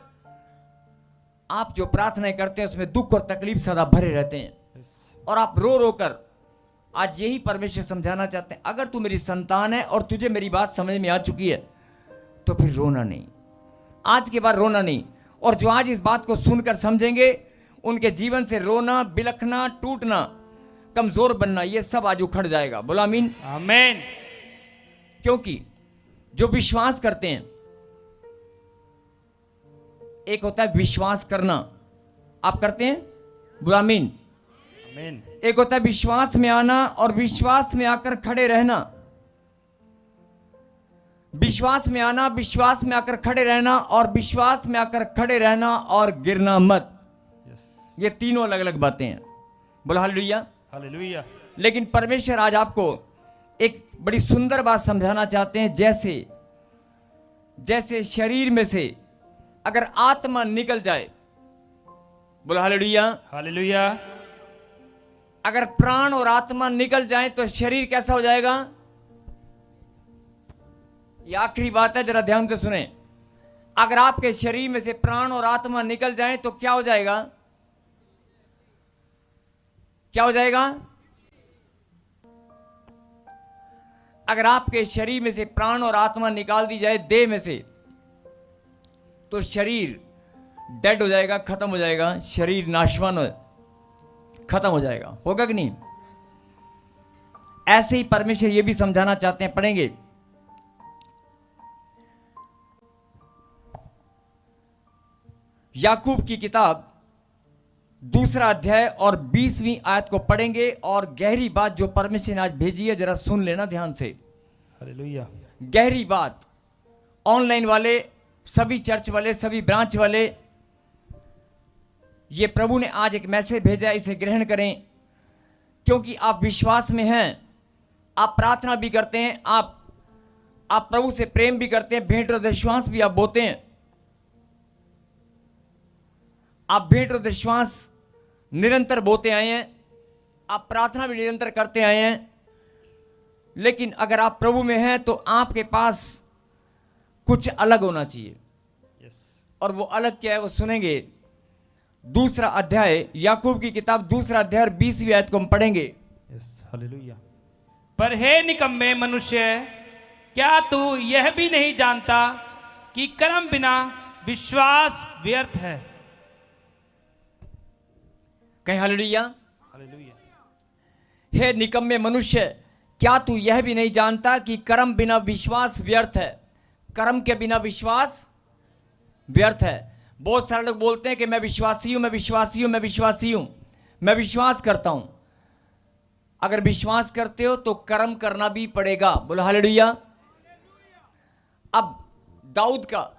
आप जो प्रार्थनाएं करते हैं उसमें दुख और तकलीफ सदा भरे रहते हैं। और आप रो रो कर आज यही परमेश्वर समझाना चाहते हैं, अगर तू मेरी संतान है और तुझे मेरी बात समझ में आ चुकी है तो फिर रोना नहीं, आज के बाद रोना नहीं। और जो आज इस बात को सुनकर समझेंगे उनके जीवन से रोना, बिलखना, टूटना, कमजोर बनना, ये सब आज उखड़ जाएगा। बोलो आमीन। आमीन। क्योंकि जो विश्वास करते हैं, एक होता है विश्वास करना, आप करते हैं, बोलो आमीन। आमीन। एक होता है विश्वास में आना और विश्वास में आकर खड़े रहना। विश्वास में आना, विश्वास में आकर खड़े रहना, और विश्वास में आकर खड़े रहना और गिरना मत। ये तीनों अलग अलग बातें हैं। बोलो हालेलुया। हालेलुया। लेकिन परमेश्वर आज आपको एक बड़ी सुंदर बात समझाना चाहते हैं। जैसे शरीर में से अगर आत्मा निकल जाए, बोलो हालेलुया। हालेलुया। अगर प्राण और आत्मा निकल जाए तो शरीर कैसा हो जाएगा? यह आखिरी बात है, जरा ध्यान से सुने। अगर आपके शरीर में से प्राण और आत्मा निकल जाए तो क्या हो जाएगा? क्या हो जाएगा? अगर आपके शरीर में से प्राण और आत्मा निकाल दी जाए देह में से, तो शरीर डेड हो जाएगा, खत्म हो जाएगा, शरीर नाशवान हो, खत्म हो जाएगा। होगा कि नहीं? ऐसे ही परमेश्वर ये भी समझाना चाहते हैं, पढ़ेंगे याकूब की किताब 2 अध्याय और 20वीं आयत को पढ़ेंगे। और गहरी बात जो परमेश्वर ने आज भेजी है, जरा सुन लेना ध्यान से। हालेलुया। गहरी बात। ऑनलाइन वाले, सभी चर्च वाले, सभी ब्रांच वाले, ये प्रभु ने आज एक मैसेज भेजा है, इसे ग्रहण करें। क्योंकि आप विश्वास में हैं, आप प्रार्थना भी करते हैं, आप प्रभु से प्रेम भी करते हैं, भेंट और विश्वास भी आप बोते हैं। आप भेंट और विश्वास निरंतर बोते आए हैं, आप प्रार्थना भी निरंतर करते आए हैं। लेकिन अगर आप प्रभु में हैं तो आपके पास कुछ अलग होना चाहिए। और वो अलग क्या है, वो सुनेंगे। 2 अध्याय, याकूब की किताब 2 अध्याय और 20वीं आयत को हम पढ़ेंगे। हालेलुया। पर हे निकम्मे मनुष्य, क्या तू यह भी नहीं जानता कि कर्म बिना विश्वास व्यर्थ है? कहीं हालेलुया। हालेलुया। हे निकम्मे मनुष्य, क्या तू यह भी नहीं जानता कि कर्म बिना विश्वास व्यर्थ है? कर्म के बिना विश्वास व्यर्थ है। बहुत सारे लोग बोलते हैं कि मैं विश्वासी हूं, मैं विश्वासी हूं, मैं विश्वासी हूं, मैं विश्वास करता हूं। अगर विश्वास करते हो तो कर्म करना भी पड़ेगा। बोलो हालेलुया। अब दाऊद का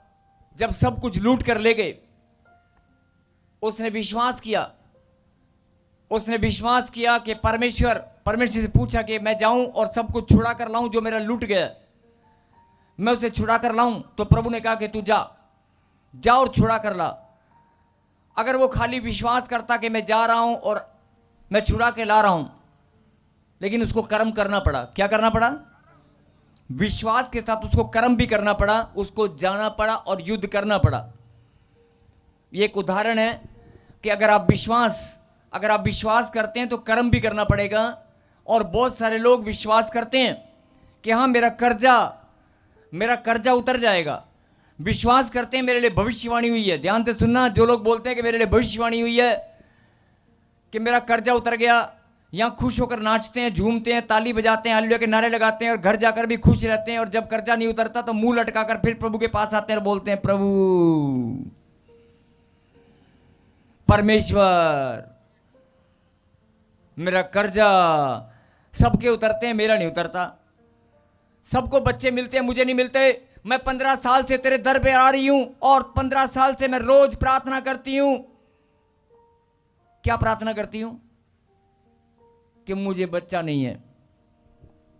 जब सब कुछ लूट कर ले गए, उसने विश्वास किया। उसने विश्वास किया कि परमेश्वर से पूछा कि मैं जाऊं और सब कुछ छुड़ा कर लाऊं जो मेरा लूट गया, मैं उसे छुड़ा कर लाऊं। तो प्रभु ने कहा कि तू जा और छुड़ा कर ला। अगर वो खाली विश्वास करता कि मैं जा रहा हूं और मैं छुड़ा के ला रहा हूं, लेकिन उसको कर्म करना पड़ा। क्या करना पड़ा? विश्वास के साथ उसको कर्म भी करना पड़ा, उसको जाना पड़ा और युद्ध करना पड़ा। ये एक उदाहरण है कि अगर आप विश्वास करते हैं तो कर्म भी करना पड़ेगा। और बहुत सारे लोग विश्वास करते हैं कि हाँ मेरा कर्जा उतर जाएगा। विश्वास करते हैं मेरे लिए भविष्यवाणी हुई है। ध्यान से सुनना, जो लोग बोलते हैं कि मेरे लिए भविष्यवाणी हुई है कि मेरा कर्जा उतर गया, यहाँ खुश होकर नाचते हैं, झूमते हैं, ताली बजाते हैं, हालेलुया के नारे लगाते हैं और घर जाकर भी खुश रहते हैं। और जब कर्जा नहीं उतरता तो मुंह लटकाकर फिर प्रभु के पास आते हैं और बोलते हैं, प्रभु परमेश्वर मेरा कर्जा, सबके उतरते हैं, मेरा नहीं उतरता। सबको बच्चे मिलते हैं, मुझे नहीं मिलते। मैं 15 साल से तेरे दर पे आ रही हूं और 15 साल से मैं रोज प्रार्थना करती हूं। क्या प्रार्थना करती हूं? कि मुझे बच्चा नहीं है।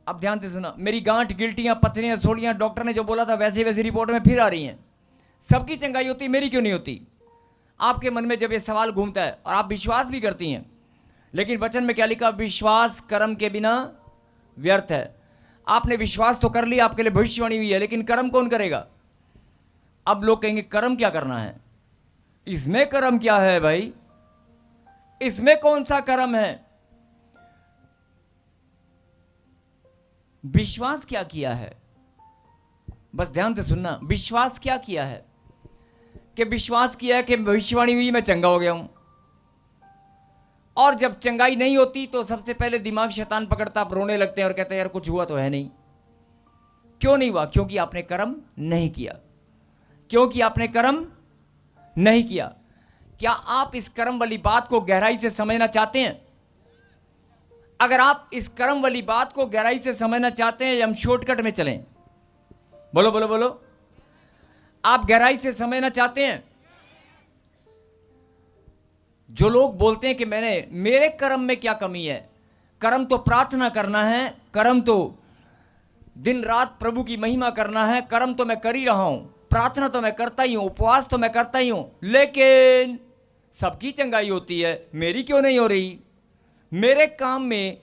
अब ध्यान से सुना, मेरी गांठ, गिल्टियां, पथरियां, सोलियां, डॉक्टर ने जो बोला था वैसे वैसी रिपोर्ट में फिर आ रही हैं। सबकी चंगाई होती, मेरी क्यों नहीं होती? आपके मन में जब ये सवाल घूमता है और आप विश्वास भी करती हैं, लेकिन वचन में क्या लिखा? विश्वास कर्म के बिना व्यर्थ है। आपने विश्वास तो कर लिया, आपके लिए भविष्यवाणी हुई है, लेकिन कर्म कौन करेगा? अब लोग कहेंगे कर्म क्या करना है? इसमें कर्म क्या है भाई? इसमें कौन सा कर्म है? विश्वास क्या किया है, बस ध्यान से सुनना, विश्वास क्या किया है कि विश्वास किया है कि भविष्यवाणी हुई, मैं चंगा हो गया हूं। और जब चंगाई नहीं होती तो सबसे पहले दिमाग शैतान पकड़ता, आप रोने लगते हैं और कहते हैं यार कुछ हुआ तो है नहीं। क्यों नहीं हुआ? क्योंकि आपने कर्म नहीं किया, क्योंकि आपने कर्म नहीं किया। क्या आप इस कर्म वाली बात को गहराई से समझना चाहते हैं? अगर आप इस कर्म वाली बात को गहराई से समझना चाहते हैं, हम शॉर्टकट में चलें। बोलो बोलो बोलो, आप गहराई से समझना चाहते हैं? जो लोग बोलते हैं कि मेरे कर्म में क्या कमी है, कर्म तो प्रार्थना करना है, कर्म तो दिन रात प्रभु की महिमा करना है, कर्म तो मैं कर ही रहा हूं, प्रार्थना तो मैं करता ही हूं, उपवास तो मैं करता ही हूं, लेकिन सबकी चंगाई होती है, मेरी क्यों नहीं हो रही? मेरे काम में,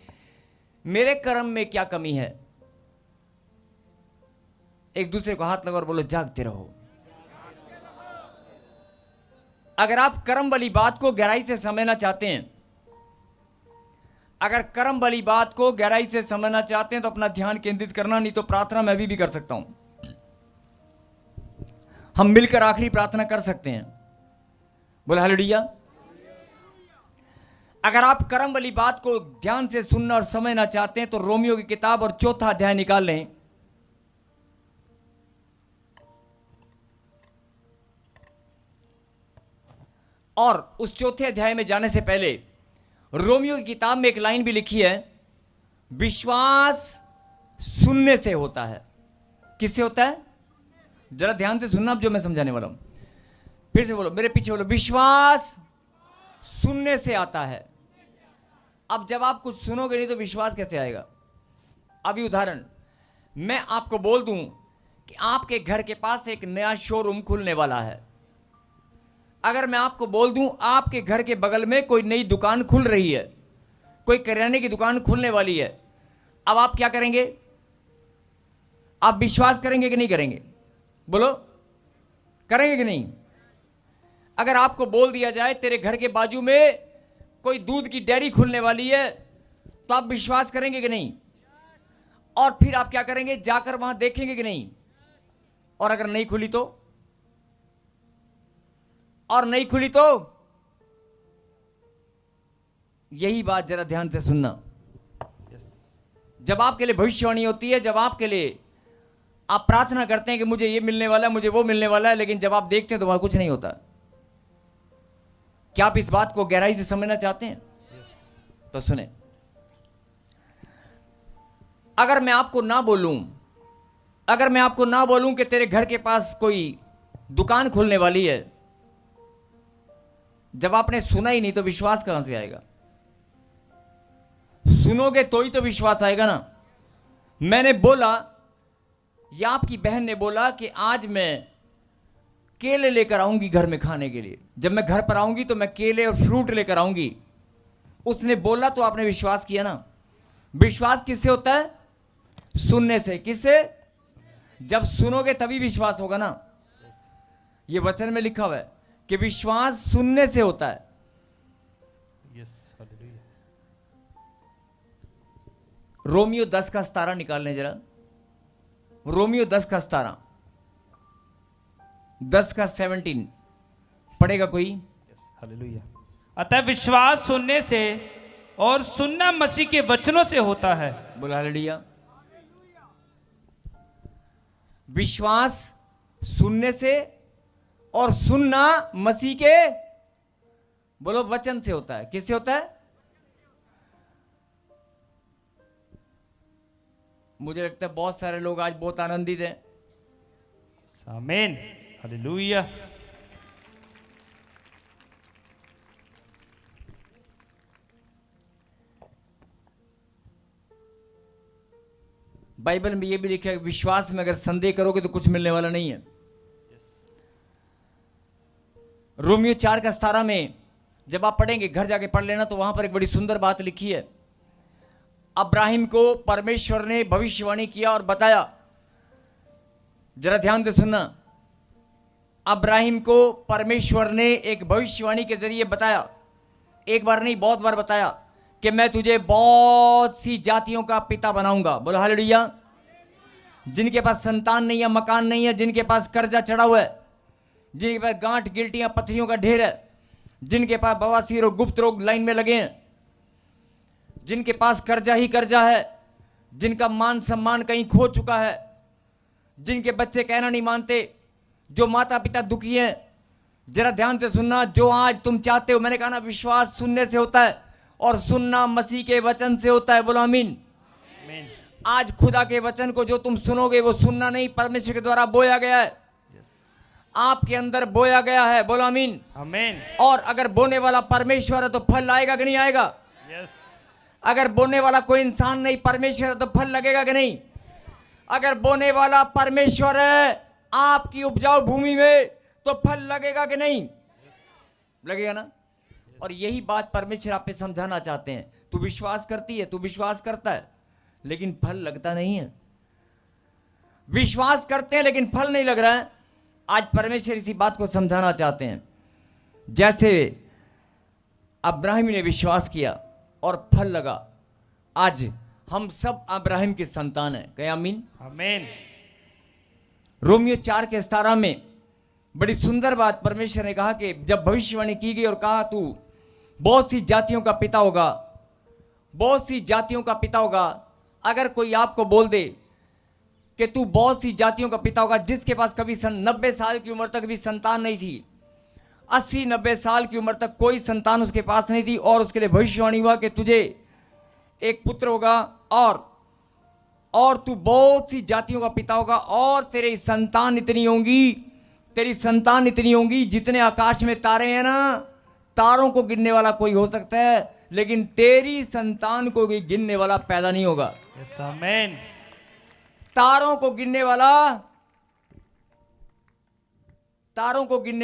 मेरे कर्म में क्या कमी है? एक दूसरे को हाथ लगा और बोलो जागते रहो। अगर आप कर्म वाली बात को गहराई से समझना चाहते हैं, अगर कर्म वाली बात को गहराई से समझना चाहते हैं तो अपना ध्यान केंद्रित करना, नहीं तो प्रार्थना मैं भी कर सकता हूं। हम मिलकर आखिरी प्रार्थना कर सकते हैं। बोला हालेलुया। अगर आप कर्म वाली बात को ध्यान से सुनना और समझना चाहते हैं तो रोमियो की किताब और 4था अध्याय निकाल लें। और उस 4थे अध्याय में जाने से पहले रोमियो की किताब में एक लाइन भी लिखी है, विश्वास सुनने से होता है। किससे होता है? जरा ध्यान से सुनना अब जो मैं समझाने वाला हूं। फिर से बोलो, मेरे पीछे बोलो, विश्वास सुनने से आता है। अब जब आप कुछ सुनोगे नहीं तो विश्वास कैसे आएगा? अभी उदाहरण मैं आपको बोल दूं कि आपके घर के पास एक नया शोरूम खुलने वाला है। अगर मैं आपको बोल दूं आपके घर के बगल में कोई नई दुकान खुल रही है, कोई किराने की दुकान खुलने वाली है, अब आप क्या करेंगे? आप विश्वास करेंगे कि नहीं करेंगे? बोलो, करेंगे कि नहीं? अगर आपको बोल दिया जाए तेरे घर के बाजू में कोई दूध की डेयरी खुलने वाली है, तो आप विश्वास करेंगे कि नहीं? और फिर आप क्या करेंगे? जाकर वहां देखेंगे कि नहीं? और अगर नहीं खुली तो? और नहीं खुली तो? यही बात जरा ध्यान से सुनना। जब आपके लिए भविष्यवाणी होती है, जब आपके लिए आप प्रार्थना करते हैं कि मुझे ये मिलने वाला है, मुझे वो मिलने वाला है, लेकिन जब आप देखते हैं तो वहां कुछ नहीं होता। क्या आप इस बात को गहराई से समझना चाहते हैं? तो सुने, अगर मैं आपको ना बोलूं, अगर मैं आपको ना बोलूं कि तेरे घर के पास कोई दुकान खुलने वाली है, जब आपने सुना ही नहीं तो विश्वास कहां से आएगा? सुनोगे तो ही तो विश्वास आएगा ना। मैंने बोला या आपकी बहन ने बोला कि आज मैं केले लेकर आऊंगी घर में खाने के लिए, जब मैं घर पर आऊंगी तो मैं केले और फ्रूट लेकर आऊंगी। उसने बोला तो आपने विश्वास किया ना। विश्वास किससे होता है? सुनने से। किससे? जब सुनोगे तभी विश्वास होगा ना। ये वचन में लिखा हुआ है कि विश्वास सुनने से होता है। रोमियो 10 का 17 निकाल लें जरा। रोमियो 10 का 17, 10 का 17 पढ़ेगा कोई? हालेलुया। अतः विश्वास सुनने से और सुनना मसीह के वचनों से होता है। बोला हालेलुया। विश्वास सुनने से और सुनना मसीह के, बोलो, वचन से होता है। किससे होता है? मुझे लगता है बहुत सारे लोग आज बहुत आनंदित हैं। आमीन, हालेलुया। बाइबल में यह भी लिखा है विश्वास में अगर संदेह करोगे तो कुछ मिलने वाला नहीं है। रोमियो 4 का 17 में जब आप पढ़ेंगे, घर जाके पढ़ लेना, तो वहां पर एक बड़ी सुंदर बात लिखी है। अब्राहिम को परमेश्वर ने भविष्यवाणी किया और बताया। जरा ध्यान से सुनना। अब्राहिम को परमेश्वर ने एक भविष्यवाणी के जरिए बताया, एक बार नहीं बहुत बार बताया कि मैं तुझे बहुत सी जातियों का पिता बनाऊंगा। बोलो हालेलुया। जिनके पास संतान नहीं है, मकान नहीं है, जिनके पास कर्जा चढ़ा हुआ है, जिनके पास गांठ गिल्टियां पत्थरियों का ढेर है, जिनके पास बवासीर और गुप्त रोग लाइन में लगे हैं, जिनके पास कर्जा ही कर्जा है, जिनका मान सम्मान कहीं खो चुका है, जिनके बच्चे कहना नहीं मानते, जो माता पिता दुखी हैं, जरा ध्यान से सुनना। जो आज तुम चाहते हो, मैंने कहा ना, विश्वास सुनने से होता है और सुनना मसीह के वचन से होता है। बोलो आमीन। आज खुदा के वचन को जो तुम सुनोगे वो सुनना नहीं, परमेश्वर के द्वारा बोया गया है, आपके अंदर बोया गया है। बोलो आमीन। आमीन। और अगर बोने वाला परमेश्वर है तो फल आएगा कि नहीं आएगा? यस। अगर बोने वाला कोई इंसान नहीं, परमेश्वर है, तो फल लगेगा कि नहीं? अगर बोने वाला परमेश्वर है आपकी उपजाऊ भूमि में तो फल लगेगा कि नहीं? लगेगा ना। और यही बात परमेश्वर आप पे समझाना चाहते हैं। तू विश्वास करती है, तू विश्वास करता है, लेकिन फल लगता नहीं है। विश्वास करते हैं लेकिन फल नहीं लग रहा है। आज परमेश्वर इसी बात को समझाना चाहते हैं। जैसे अब्राहिम ने विश्वास किया और फल लगा, आज हम सब अब्राहिम के संतान हैं। कहे आमीन। आमीन। रोमियो 4:17 में बड़ी सुंदर बात परमेश्वर ने कहा कि जब भविष्यवाणी की गई और कहा तू बहुत सी जातियों का पिता होगा, बहुत सी जातियों का पिता होगा। अगर कोई आपको बोल दे कि तू बहुत सी जातियों का पिता होगा, जिसके पास कभी 90 साल की उम्र तक भी संतान नहीं थी, 80-90 साल की उम्र तक कोई संतान उसके पास नहीं थी, और उसके लिए भविष्यवाणी हुआ कि तुझे एक पुत्र होगा और तू बहुत सी जातियों का पिता होगा, और तेरी संतान इतनी होंगी, तेरी संतान इतनी होंगी जितने आकाश में तारे हैं ना, तारों को गिनने वाला कोई हो सकता है, लेकिन तेरी संतान को कोई गिनने वाला पैदा नहीं होगा। यस। आमीन। तारों को गिनने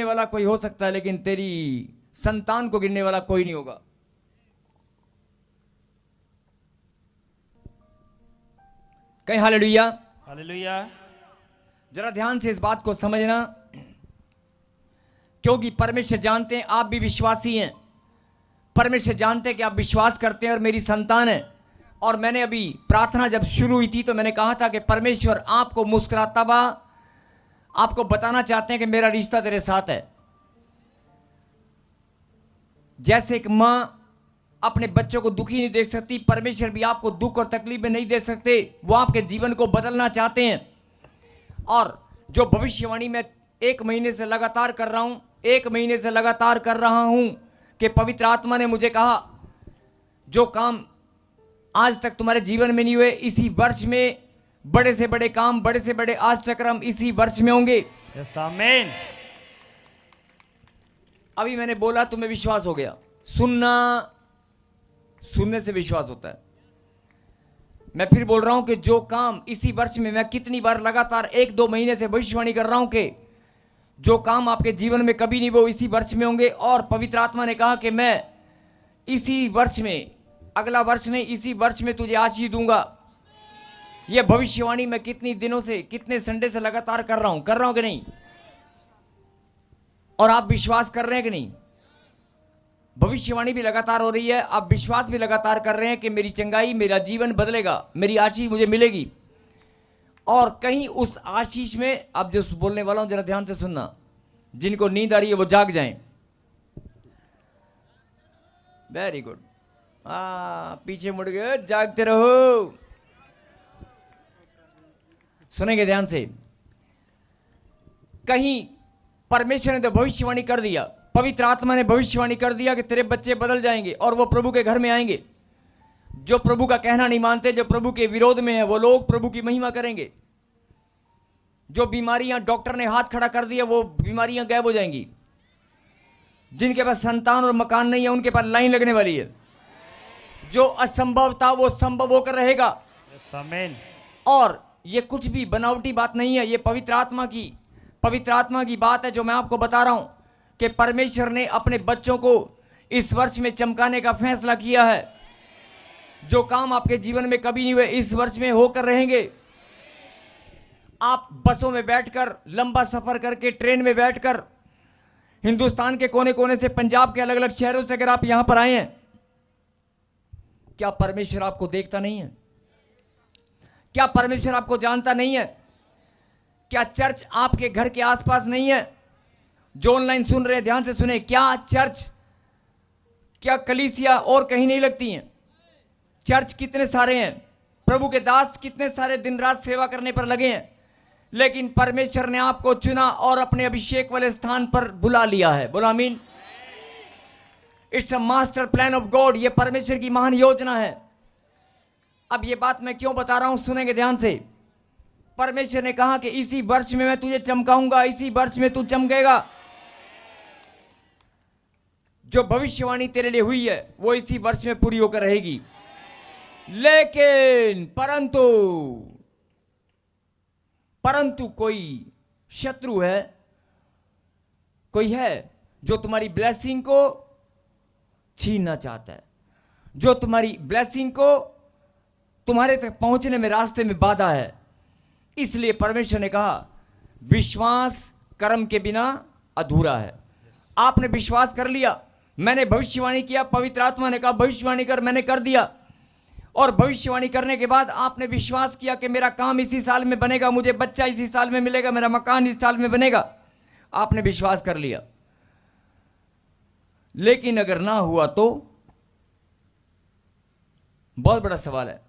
वाला कोई हो सकता है, लेकिन तेरी संतान को गिनने वाला कोई नहीं होगा। कहीं हालेलुया। हालेलुया। जरा ध्यान से इस बात को समझना, क्योंकि परमेश्वर जानते हैं आप भी विश्वासी हैं। परमेश्वर जानते हैं कि आप विश्वास करते हैं और मेरी संतान है। और मैंने अभी प्रार्थना जब शुरू हुई थी तो मैंने कहा था कि परमेश्वर आपको मुस्कुराता हुआ आपको बताना चाहते हैं कि मेरा रिश्ता तेरे साथ है। जैसे एक मां अपने बच्चों को दुखी नहीं देख सकती, परमेश्वर भी आपको दुख और तकलीफ में नहीं दे सकते। वो आपके जीवन को बदलना चाहते हैं। और जो भविष्यवाणी मैं 1 महीने से लगातार कर रहा हूं, 1 महीने से लगातार कर रहा हूं कि पवित्र आत्मा ने मुझे कहा जो काम आज तक तुम्हारे जीवन में नहीं हुए, इसी वर्ष में बड़े से बड़े काम, बड़े से बड़े आश्चर्यक्रम इसी वर्ष में होंगे। यस। आमीन। अभी मैंने बोला तुम्हें विश्वास हो गया। सुनने से विश्वास होता है। मैं फिर बोल रहा हूं कि जो काम इसी वर्ष में, मैं कितनी बार लगातार 1-2 महीने से भविष्यवाणी कर रहा हूं कि जो काम आपके जीवन में कभी नहीं वो इसी वर्ष में होंगे। और पवित्र आत्मा ने कहा कि मैं इसी वर्ष में, अगला वर्ष नहीं, इसी वर्ष में तुझे आशीष दूंगा। यह भविष्यवाणी मैं कितनी दिनों से, कितने संडे से लगातार कर रहा हूं कि नहीं? और आप विश्वास कर रहे हैं कि नहीं? भविष्यवाणी भी लगातार हो रही है, आप विश्वास भी लगातार कर रहे हैं कि मेरी चंगाई, मेरा जीवन बदलेगा, मेरी आशीष मुझे मिलेगी। और कहीं उस आशीष में, अब जो बोलने वाला हूं जरा ध्यान से सुनना, जिनको नींद आ रही है वो जाग जाएं। Very good. पीछे मुड़ गए, जागते रहो। सुनेंगे ध्यान से। कहीं परमेश्वर ने तो भविष्यवाणी कर दिया, पवित्र आत्मा ने भविष्यवाणी कर दिया कि तेरे बच्चे बदल जाएंगे और वो प्रभु के घर में आएंगे। जो प्रभु का कहना नहीं मानते, जो प्रभु के विरोध में है, वो लोग प्रभु की महिमा करेंगे। जो बीमारियां डॉक्टर ने हाथ खड़ा कर दिया, वो बीमारियां गायब हो जाएंगी। जिनके पास संतान और मकान नहीं है, उनके पास लाइन लगने वाली है। जो असंभव था वो संभव होकर रहेगा। आमीन। और ये कुछ भी बनावटी बात नहीं है, ये पवित्र आत्मा की बात है जो मैं आपको बता रहा हूं कि परमेश्वर ने अपने बच्चों को इस वर्ष में चमकाने का फैसला किया है। जो काम आपके जीवन में कभी नहीं हुए, इस वर्ष में होकर रहेंगे। आप बसों में बैठकर, लंबा सफर करके, ट्रेन में बैठकर, हिंदुस्तान के कोने कोने से, पंजाब के अलग अलग शहरों से अगर आप यहां पर आए हैं, क्या परमेश्वर आपको देखता नहीं है? क्या परमेश्वर आपको जानता नहीं है? क्या चर्च आपके घर के आसपास नहीं है? जो ऑनलाइन सुन रहे हैं ध्यान से सुने, क्या चर्च, क्या कलीसिया और कहीं नहीं लगती हैं? चर्च कितने सारे हैं, प्रभु के दास कितने सारे दिन रात सेवा करने पर लगे हैं, लेकिन परमेश्वर ने आपको चुना और अपने अभिषेक वाले स्थान पर बुला लिया है। बोलो आमीन। It's a master plan of God. ये परमेश्वर की महान योजना है। अब ये बात मैं क्यों बता रहा हूं, सुनेंगे ध्यान से। परमेश्वर ने कहा कि इसी वर्ष में मैं तुझे चमकाऊंगा, इसी वर्ष में तू चमकेगा। जो भविष्यवाणी तेरे लिए हुई है वो इसी वर्ष में पूरी होकर रहेगी। लेकिन परंतु कोई शत्रु है, कोई है जो तुम्हारी ब्लेसिंग को छीनना चाहता है, जो तुम्हारी ब्लेसिंग को तुम्हारे तक पहुंचने में रास्ते में बाधा है। इसलिए परमेश्वर ने कहा विश्वास कर्म के बिना अधूरा है। आपने विश्वास कर लिया, मैंने भविष्यवाणी किया, पवित्र आत्मा ने कहा भविष्यवाणी कर, मैंने कर दिया। और भविष्यवाणी करने के बाद आपने विश्वास किया कि मेरा काम इसी साल में बनेगा, मुझे बच्चा इसी साल में मिलेगा, मेरा मकान इस साल में बनेगा। आपने विश्वास कर लिया। लेकिन अगर ना हुआ तो बहुत बड़ा सवाल है।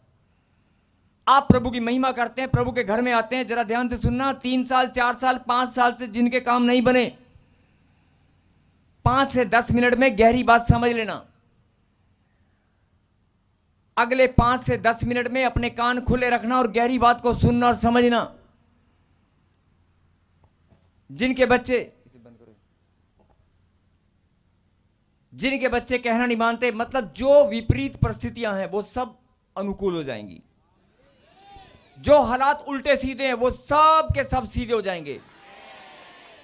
आप प्रभु की महिमा करते हैं, प्रभु के घर में आते हैं, जरा ध्यान से सुनना। 3 साल 4 साल 5 साल से जिनके काम नहीं बने, 5 से 10 मिनट में गहरी बात समझ लेना। अगले 5 से 10 मिनट में अपने कान खुले रखना और गहरी बात को सुनना और समझना। जिनके बच्चे कहना नहीं मानते, मतलब जो विपरीत परिस्थितियां हैं वो सब अनुकूल हो जाएंगी। जो हालात उल्टे सीधे हैं वो सब के सब सीधे हो जाएंगे।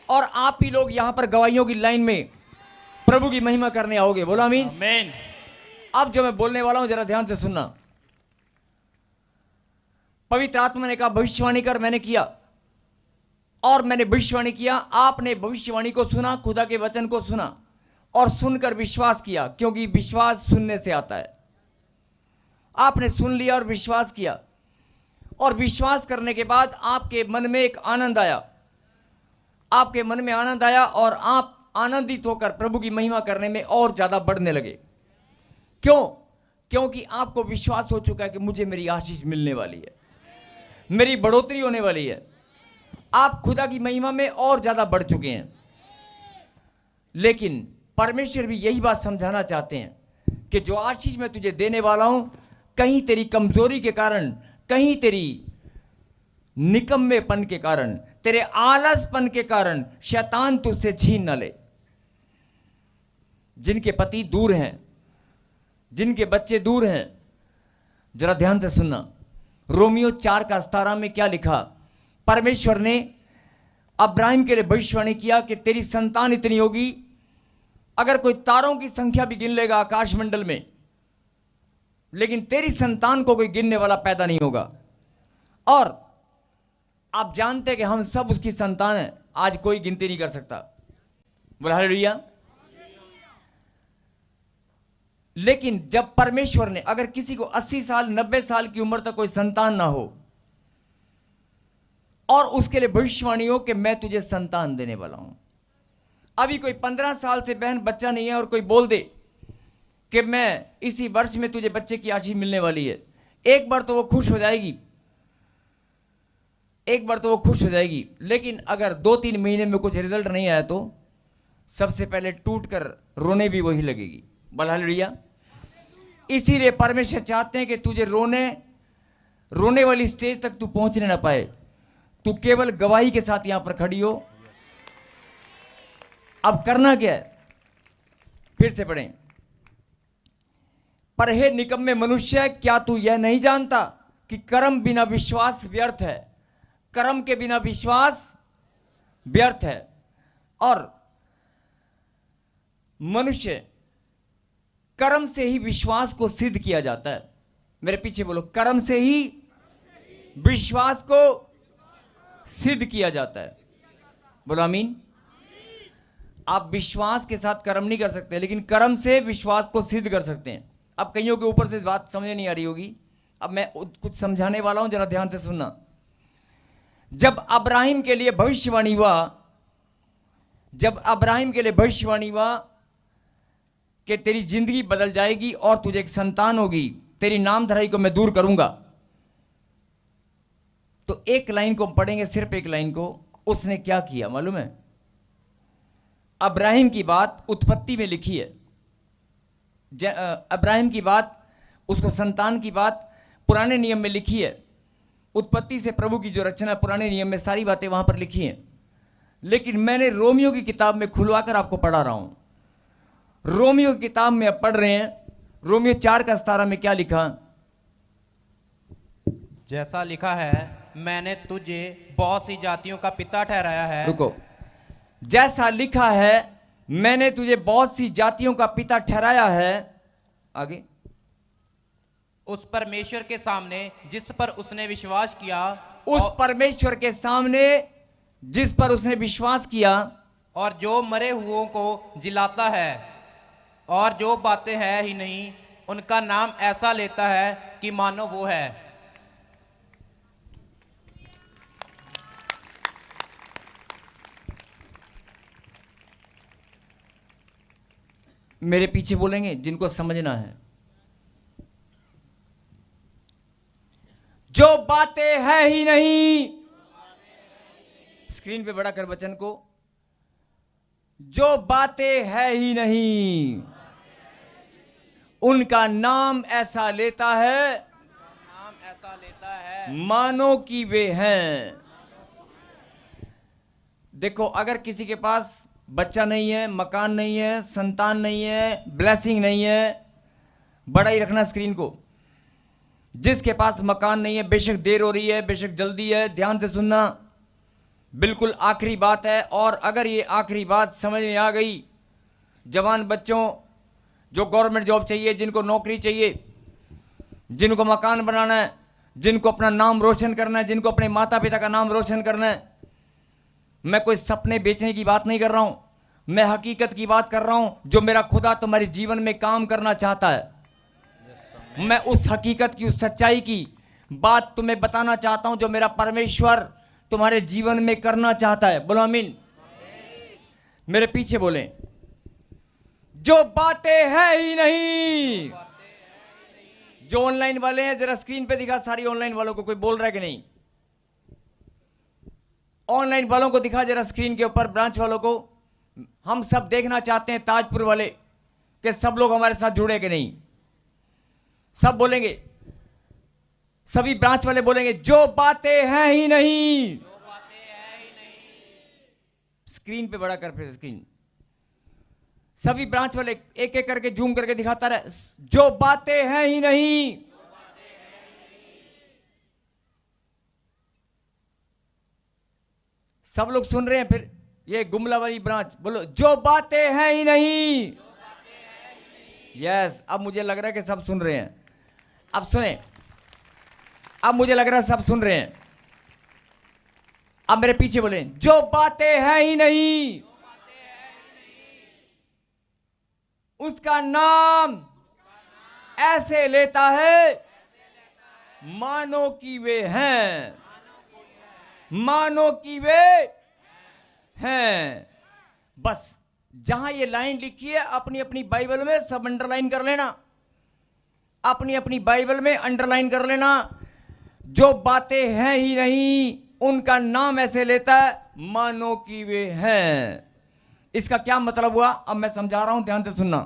और आप ही लोग यहां पर गवाहियों की लाइन में प्रभु की महिमा करने आओगे। बोलो आमीन। आमीन। अब जो मैं बोलने वाला हूं जरा ध्यान से सुनना। पवित्र आत्मा ने कहा भविष्यवाणी कर, मैंने किया और मैंने भविष्यवाणी किया। आपने भविष्यवाणी को सुना, खुदा के वचन को सुना और सुनकर विश्वास किया, क्योंकि विश्वास सुनने से आता है। आपने सुन लिया और विश्वास किया, और विश्वास करने के बाद आपके मन में एक आनंद आया, आपके मन में आनंद आया और आप आनंदित होकर प्रभु की महिमा करने में और ज्यादा बढ़ने लगे। क्यों? क्योंकि आपको विश्वास हो चुका है कि मुझे मेरी आशीष मिलने वाली है, मेरी बढ़ोतरी होने वाली है। आप खुदा की महिमा में और ज्यादा बढ़ चुके हैं। लेकिन परमेश्वर भी यही बात समझाना चाहते हैं कि जो आशीष मैं तुझे देने वाला हूं, कहीं तेरी कमजोरी के कारण, कहीं तेरी निकम्मेपन के कारण, तेरे आलसपन के कारण शैतान तुझसे छीन न ले। जिनके पति दूर हैं, जिनके बच्चे दूर हैं, जरा ध्यान से सुनना। रोमियो 4:17 में क्या लिखा? परमेश्वर ने अब्राहिम के लिए भविष्यवाणी किया कि तेरी संतान इतनी होगी, अगर कोई तारों की संख्या भी गिन लेगा आकाश मंडल में, लेकिन तेरी संतान को कोई गिनने वाला पैदा नहीं होगा। और आप जानते हैं कि हम सब उसकी संतान हैं। आज कोई गिनती नहीं कर सकता। बोला हालेलुया। लेकिन जब परमेश्वर ने, अगर किसी को 80 साल 90 साल की उम्र तक कोई संतान ना हो और उसके लिए भविष्यवाणी हो कि मैं तुझे संतान देने वाला हूं, अभी कोई 15 साल से बहन बच्चा नहीं है और कोई बोल दे कि मैं इसी वर्ष में तुझे बच्चे की आशीष मिलने वाली है, एक बार तो वो खुश हो जाएगी, एक बार तो वो खुश हो जाएगी। लेकिन अगर 2-3 महीने में कुछ रिजल्ट नहीं आया तो सबसे पहले टूट कर रोने भी वही लगेगी। बोला हालेलुया। इसीलिए परमेश्वर चाहते हैं कि तुझे रोने वाली स्टेज तक तू पहुंचने ना पाए, तू केवल गवाही के साथ यहां पर खड़ी हो। अब करना क्या है? फिर से पढ़ें। पर हे निकम्मे मनुष्य, क्या तू यह नहीं जानता कि कर्म बिना विश्वास व्यर्थ है? कर्म के बिना विश्वास व्यर्थ है। और मनुष्य कर्म से ही विश्वास को सिद्ध किया जाता है। मेरे पीछे बोलो, कर्म से ही विश्वास को सिद्ध किया जाता है। बोलो आमीन। आप विश्वास के साथ कर्म नहीं कर सकते, लेकिन कर्म से विश्वास को सिद्ध कर सकते हैं। अब कईयों के ऊपर से इस बात समझ नहीं आ रही होगी, अब मैं कुछ समझाने वाला हूं, जरा ध्यान से सुनना। जब अब्राहिम के लिए भविष्यवाणी हुआ, जब अब्राहिम के लिए भविष्यवाणी हुआ कि तेरी जिंदगी बदल जाएगी और तुझे एक संतान होगी, तेरी नामधराई को मैं दूर करूंगा, तो एक लाइन को पढ़ेंगे, सिर्फ एक लाइन को। उसने क्या किया मालूम है? अब्राहिम की बात उत्पत्ति में लिखी है। अब्राहिम की बात, उसको संतान की बात पुराने नियम में लिखी है। उत्पत्ति से प्रभु की जो रचना पुराने नियम में, सारी बातें वहां पर लिखी हैं। लेकिन मैंने रोमियो की किताब में खुलवाकर आपको पढ़ा रहा हूं। रोमियो की किताब में अब पढ़ रहे हैं, रोमियो 4:17 में क्या लिखा? जैसा लिखा है, मैंने तुझे बहुत सी जातियों का पिता ठहराया है। रुको, जैसा लिखा है मैंने तुझे बहुत सी जातियों का पिता ठहराया है। आगे, उस परमेश्वर के सामने जिस पर उसने विश्वास किया, उस परमेश्वर के सामने जिस पर उसने विश्वास किया, और जो मरे हुओं को जिलाता है और जो बातें है ही नहीं उनका नाम ऐसा लेता है कि मानो वो है। मेरे पीछे बोलेंगे जिनको समझना है। जो बातें है ही नहीं, स्क्रीन पे बड़ा कर वचन को, जो बातें है ही नहीं उनका नाम ऐसा लेता है मानो कि वे हैं। देखो, अगर किसी के पास बच्चा नहीं है, मकान नहीं है, संतान नहीं है, ब्लेसिंग नहीं है, बड़ा ही रखना स्क्रीन को। जिसके पास मकान नहीं है, बेशक देर हो रही है, बेशक जल्दी है, ध्यान से सुनना, बिल्कुल आखिरी बात है। और अगर ये आखिरी बात समझ में आ गई, जवान बच्चों जो गवर्नमेंट जॉब चाहिए, जिनको नौकरी चाहिए, जिनको मकान बनाना है, जिनको अपना नाम रोशन करना है, जिनको अपने माता पिता का नाम रोशन करना है, मैं कोई सपने बेचने की बात नहीं कर रहा हूं, मैं हकीकत की बात कर रहा हूं। जो मेरा खुदा तुम्हारे जीवन में काम करना चाहता है, मैं उस हकीकत की, उस सच्चाई की बात तुम्हें बताना चाहता हूं जो मेरा परमेश्वर तुम्हारे जीवन में करना चाहता है। बोलो आमीन। मेरे पीछे बोले, जो बातें है ही नहीं। जो ऑनलाइन वाले हैं जरा स्क्रीन पे दिखा, सारी ऑनलाइन वालों को, कोई बोल रहा है कि नहीं? ऑनलाइन वालों को दिखा जरा स्क्रीन के ऊपर, ब्रांच वालों को। हम सब देखना चाहते हैं, ताजपुर वाले, कि सब लोग हमारे साथ जुड़े कि नहीं। सब बोलेंगे, सभी ब्रांच वाले बोलेंगे, जो बातें हैं ही नहीं। स्क्रीन पे बड़ा कर, फिर स्क्रीन, सभी ब्रांच वाले एक एक करके जूम करके दिखाता रहे, जो बातें हैं ही नहीं। सब लोग सुन रहे हैं? फिर ये गुमला वाली ब्रांच बोलो, जो बातें हैं ही नहीं। यस, अब मुझे लग रहा है कि सब सुन रहे हैं। अब सुने, अब मुझे लग रहा है सब सुन रहे हैं। अब मेरे पीछे बोले, जो बातें हैं ही नहीं उसका नाम ऐसे लेता है मानो कि वे हैं, मानो कि वे हैं। बस जहां ये लाइन लिखी है अपनी अपनी बाइबल में सब अंडरलाइन कर लेना, अपनी अपनी बाइबल में अंडरलाइन कर लेना। जो बातें हैं ही नहीं उनका नाम ऐसे लेता है मानो कि वे हैं। इसका क्या मतलब हुआ, अब मैं समझा रहा हूं, ध्यान से सुनना।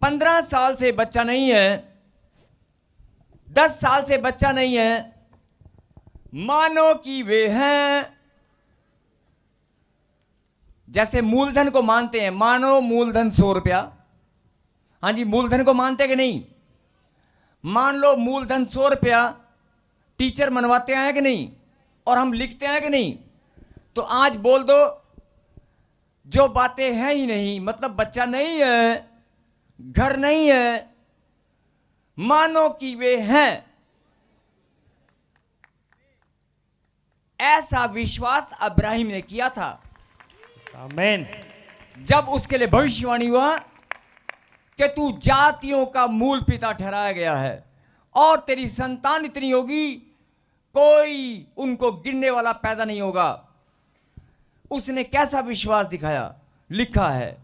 15 साल से बच्चा नहीं है, 10 साल से बच्चा नहीं है, मानो कि वे हैं। जैसे मूलधन को मानते हैं, मानो मूलधन 100 रुपया। हाँ जी, मूलधन को मानते हैं कि नहीं? मान लो मूलधन 100 रुपया टीचर मनवाते हैं कि नहीं, और हम लिखते हैं कि नहीं। तो आज बोल दो, जो बातें हैं ही नहीं, मतलब बच्चा नहीं है, घर नहीं है, मानो कि वे हैं। ऐसा विश्वास अब्राहिम ने किया था। आमीन। जब उसके लिए भविष्यवाणी हुआ कि तू जातियों का मूल पिता ठहराया गया है और तेरी संतान इतनी होगी कोई उनको गिनने वाला पैदा नहीं होगा। उसने कैसा विश्वास दिखाया, लिखा है।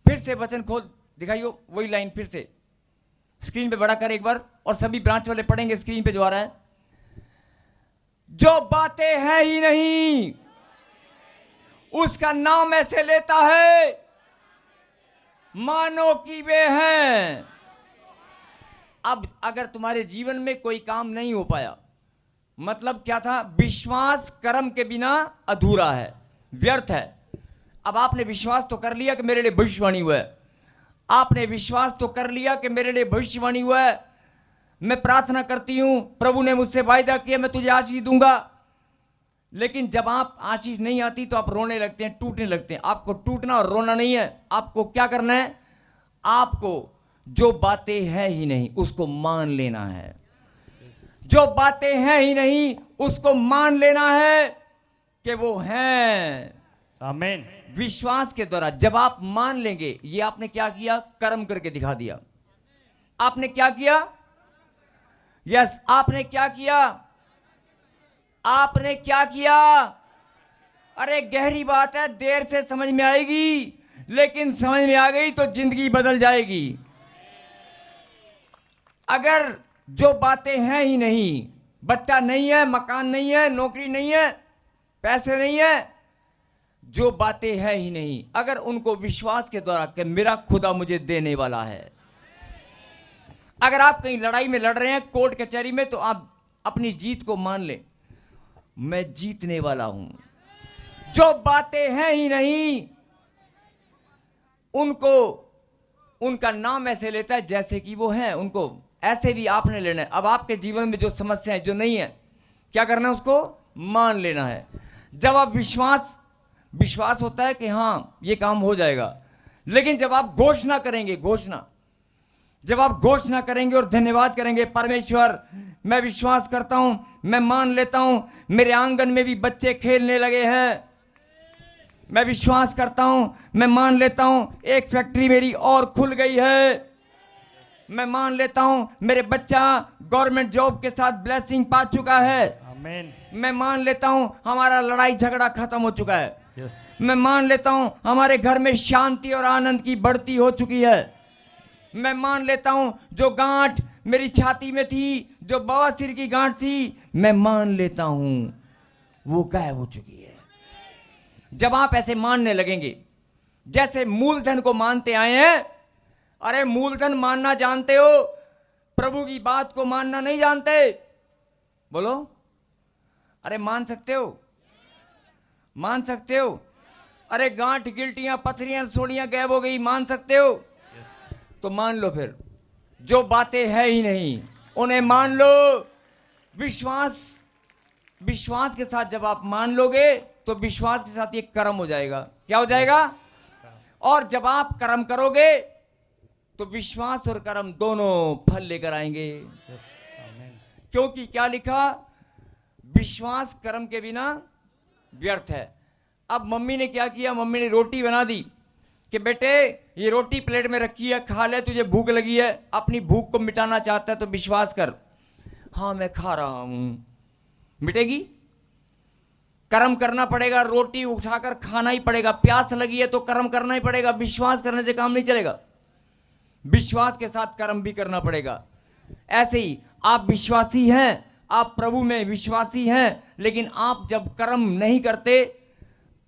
फिर से वचन खोल दिखाइयो, वही लाइन फिर से स्क्रीन पे बड़ा कर एक बार, और सभी ब्रांच वाले पढ़ेंगे, स्क्रीन पे जो आ रहा है। जो बातें हैं ही नहीं उसका नाम ऐसे लेता है मानो कि वे हैं। अब अगर तुम्हारे जीवन में कोई काम नहीं हो पाया, मतलब क्या था? विश्वास कर्म के बिना अधूरा है, व्यर्थ है। अब आपने विश्वास तो कर लिया कि मेरे लिए भविष्यवाणी हुआ है, आपने विश्वास तो कर लिया कि मेरे लिए भविष्यवाणी हुआ है, मैं प्रार्थना करती हूं, प्रभु ने मुझसे वायदा किया मैं तुझे आशीष दूंगा, लेकिन जब आप आशीष नहीं आती तो आप रोने लगते हैं, टूटने लगते हैं। आपको टूटना और रोना नहीं है, आपको क्या करना है? आपको जो बातें हैं ही नहीं उसको मान लेना है। जो बातें हैं ही नहीं उसको मान लेना है कि वो हैं। आमीन। विश्वास के द्वारा जब आप मान लेंगे, ये आपने क्या किया? कर्म करके दिखा दिया। आपने क्या किया? यस, आपने क्या किया? आपने क्या किया? अरे गहरी बात है, देर से समझ में आएगी, लेकिन समझ में आ गई तो जिंदगी बदल जाएगी। अगर जो बातें हैं ही नहीं, बट्टा नहीं है, मकान नहीं है, नौकरी नहीं है, पैसे नहीं है, जो बातें हैं ही नहीं, अगर उनको विश्वास के द्वारा कि मेरा खुदा मुझे देने वाला है। अगर आप कहीं लड़ाई में लड़ रहे हैं कोर्ट कचहरी में, तो आप अपनी जीत को मान लें, मैं जीतने वाला हूं। जो बातें हैं ही नहीं उनको उनका नाम ऐसे लेता है जैसे कि वो हैं, उनको ऐसे भी आपने लेना है। अब आपके जीवन में जो समस्याएं जो नहीं है, क्या करना है? उसको मान लेना है। जब आप विश्वास होता है कि हाँ ये काम हो जाएगा, लेकिन जब आप घोषणा करेंगे, जब आप घोषणा करेंगे और धन्यवाद करेंगे, परमेश्वर मैं विश्वास करता हूं, मैं मान लेता हूं, मेरे आंगन में भी बच्चे खेलने लगे हैं, मैं विश्वास करता हूं, मैं मान लेता हूं, एक फैक्ट्री मेरी और खुल गई है, मैं मान लेता हूं, मेरे बच्चा गवर्नमेंट जॉब के साथ ब्लेसिंग पा चुका है, आमीन। मैं मान लेता हूं, हमारा लड़ाई झगड़ा खत्म हो चुका है, यस। मैं मान लेता हूं, हमारे घर में शांति और आनंद की बढ़ती हो चुकी है, मैं मान लेता हूं, जो गांठ मेरी छाती में थी, जो बवासीर की गांठ थी, मैं मान लेता हूं वो गायब हो चुकी है। जब आप ऐसे मानने लगेंगे, जैसे मूलधन को मानते आए हैं, अरे मूलधन मानना जानते हो, प्रभु की बात को मानना नहीं जानते? बोलो, अरे मान सकते हो? मान सकते हो? अरे गांठ गिल्टियां पथरियां सोड़ियां गायब हो गई, मान सकते हो? तो मान लो फिर, जो बातें है ही नहीं उन्हें मान लो। विश्वास के साथ जब आप मान लोगे तो विश्वास के साथ ये कर्म हो जाएगा। क्या हो जाएगा? और जब आप कर्म करोगे तो विश्वास और कर्म दोनों फल लेकर आएंगे। क्योंकि क्या लिखा? विश्वास कर्म के बिना व्यर्थ है। अब मम्मी ने क्या किया? मम्मी ने रोटी बना दी कि बेटे ये रोटी प्लेट में रखी है, खा ले, तुझे भूख लगी है, अपनी भूख को मिटाना चाहता है तो विश्वास कर, हाँ मैं खा रहा हूं, मिटेगी? कर्म करना पड़ेगा, रोटी उठाकर खाना ही पड़ेगा, प्यास लगी है तो कर्म करना ही पड़ेगा, विश्वास करने से काम नहीं चलेगा, विश्वास के साथ कर्म भी करना पड़ेगा। ऐसे ही आप विश्वासी हैं, आप प्रभु में विश्वासी हैं, लेकिन आप जब कर्म नहीं करते,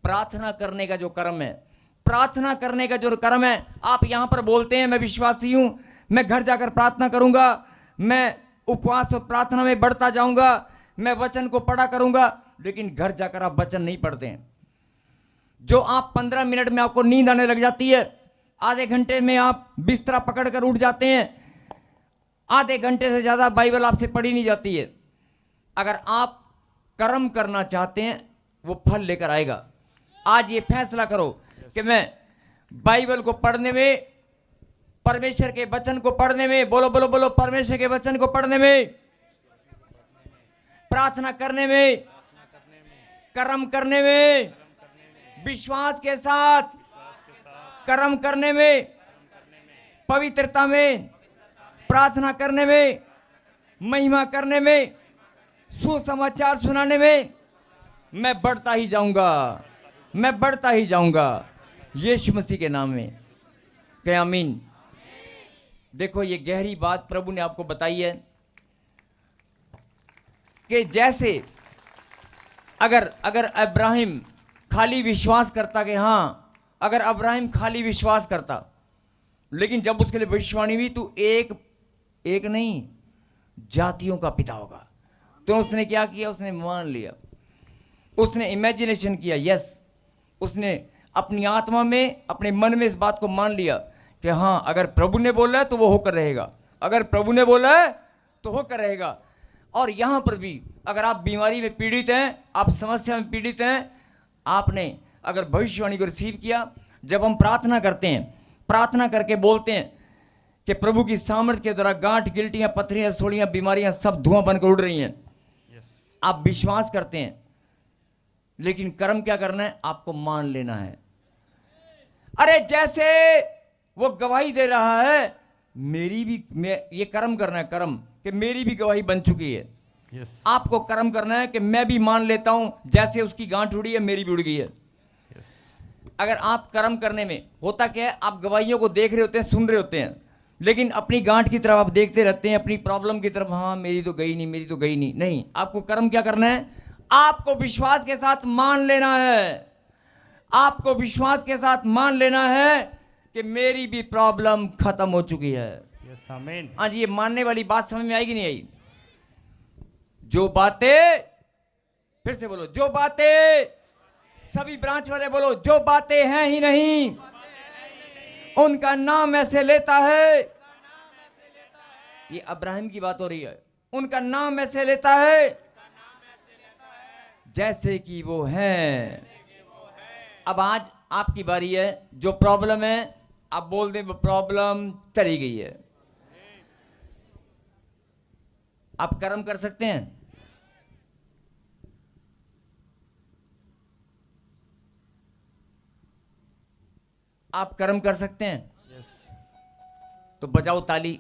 प्रार्थना करने का जो कर्म है, प्रार्थना करने का जो कर्म है, आप यहां पर बोलते हैं मैं विश्वासी हूं, मैं घर जाकर प्रार्थना करूंगा, मैं उपवास और प्रार्थना में बढ़ता जाऊंगा, मैं वचन को पढ़ा करूंगा, लेकिन घर जाकर आप वचन नहीं पढ़ते हैं। जो आप 15 मिनट में आपको नींद आने लग जाती है, आधे घंटे में आप बिस्तरा पकड़कर उठ जाते हैं, आधे घंटे से ज्यादा बाइबल आपसे पढ़ी नहीं जाती है। अगर आप कर्म करना चाहते हैं वो फल लेकर आएगा। आज ये फैसला करो कि मैं बाइबल को पढ़ने में, परमेश्वर के वचन को पढ़ने में, बोलो बोलो बोलो, परमेश्वर के वचन को पढ़ने में, प्रार्थना करने में, कर्म करने में, विश्वास के साथ कर्म करने में पवित्रता में, प्रार्थना करने में, महिमा करने में, सुसमाचार सुनाने में मैं बढ़ता ही जाऊंगा, मैं बढ़ता ही जाऊंगा, यीशु मसीह के नाम में। कहे आमीन। देखो ये गहरी बात प्रभु ने आपको बताई है कि जैसे अगर अब्राहिम खाली विश्वास करता कि हाँ, अगर अब्राहिम खाली विश्वास करता, लेकिन जब उसके लिए भविष्यवाणी हुई तू एक नहीं जातियों का पिता होगा, तो उसने क्या किया? उसने मान लिया, उसने इमेजिनेशन किया। यस, उसने अपनी आत्मा में, अपने मन में इस बात को मान लिया कि हाँ, अगर प्रभु ने बोला है तो वो होकर रहेगा, अगर प्रभु ने बोला है तो होकर रहेगा। और यहां पर भी अगर आप बीमारी में पीड़ित हैं, आप समस्या में पीड़ित हैं, आपने अगर भविष्यवाणी को रिसीव किया, जब हम प्रार्थना करते हैं, प्रार्थना करके बोलते हैं कि प्रभु की सामर्थ्य के द्वारा गांठ, गिल्टियां, पत्थरियां, सोड़ियां, बीमारियां सब धुआं बनकर उड़ रही हैं, आप विश्वास करते हैं, लेकिन कर्म क्या करना है? आपको मान लेना है। अरे जैसे वो गवाही दे रहा है, मेरी भी, ये कर्म करना है, कर्म कि मेरी भी गवाही बन चुकी है। आपको कर्म करना है कि मैं भी मान लेता हूं, जैसे उसकी गांठ उड़ी है मेरी भी उड़ गई है। अगर आप कर्म करने में होता क्या है, आप गवाहियों को देख रहे होते हैं, सुन रहे होते हैं, लेकिन अपनी गांठ की तरफ आप देखते रहते हैं, अपनी प्रॉब्लम की तरफ, हाँ मेरी तो गई नहीं, मेरी तो गई नहीं। नहीं, आपको कर्म क्या करना है? आपको विश्वास के साथ मान लेना है, आपको विश्वास के साथ मान लेना है कि मेरी भी प्रॉब्लम खत्म हो चुकी है। यस, आमीन। हाँ जी, ये मानने वाली बात समझ में आएगी नहीं आई? जो बातें, फिर से बोलो, जो बातें, सभी ब्रांच वाले बोलो, जो बातें हैं ही नहीं उनका नाम ऐसे लेता है। ये अब्राहिम की बात हो रही है, उनका नाम ऐसे लेता है जैसे कि वो हैं। अब आज आपकी बारी है, जो प्रॉब्लम है आप बोल दें वो प्रॉब्लम चली गई है। आप कर्म कर सकते हैं। आप कर्म कर सकते हैं। तो बजाओ ताली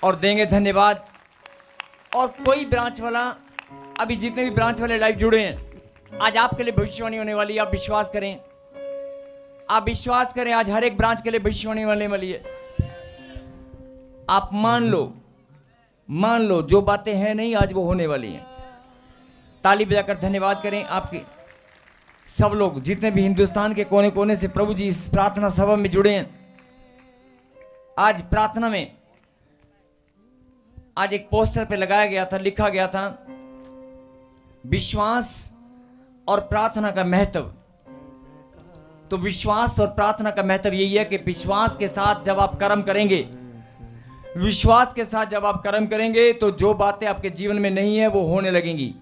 और देंगे धन्यवाद। और कोई ब्रांच वाला, अभी जितने भी ब्रांच वाले लाइव जुड़े हैं, आज आपके लिए भविष्यवाणी होने वाली है। आप विश्वास करें, आप विश्वास करें, आज हर एक ब्रांच के लिए भविष्यवाणी होने वाली है। आप मान लो जो बातें हैं नहीं, आज वो होने वाली हैं। ताली बजाकर धन्यवाद करें आपके सब लोग, जितने भी हिंदुस्तान के कोने कोने से प्रभु जी इस प्रार्थना सभा में जुड़े हैं। आज प्रार्थना में आज एक पोस्टर पे लगाया गया था, लिखा गया था, विश्वास और प्रार्थना का महत्व। तो विश्वास और प्रार्थना का महत्व यही है कि विश्वास के साथ जब आप कर्म करेंगे, विश्वास के साथ जब आप कर्म करेंगे, तो जो बातें आपके जीवन में नहीं है वो होने लगेंगी।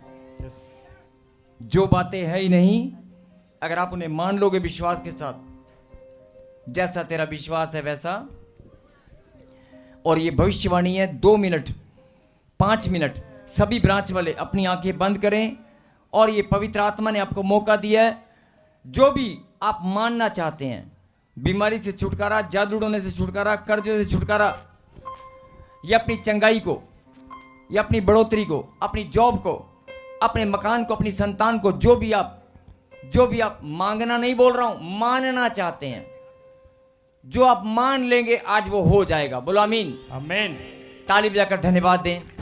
जो बातें है ही नहीं, अगर आप उन्हें मान लोगे विश्वास के साथ, जैसा तेरा विश्वास है वैसा। और ये भविष्यवाणी है। 2 मिनट 5 मिनट सभी ब्रांच वाले अपनी आंखें बंद करें, और ये पवित्र आत्मा ने आपको मौका दिया है, जो भी आप मानना चाहते हैं, बीमारी से छुटकारा, जादू टोने से छुटकारा, कर्जों से छुटकारा, या अपनी चंगाई को, या अपनी बढ़ोतरी को, अपनी जॉब को, अपने मकान को, अपनी संतान को, जो भी आप मांगना नहीं बोल रहा हूं, मानना चाहते हैं, जो आप मान लेंगे आज वो हो जाएगा। बोलो आमीन। आमीन। ताली बजाकर धन्यवाद दें।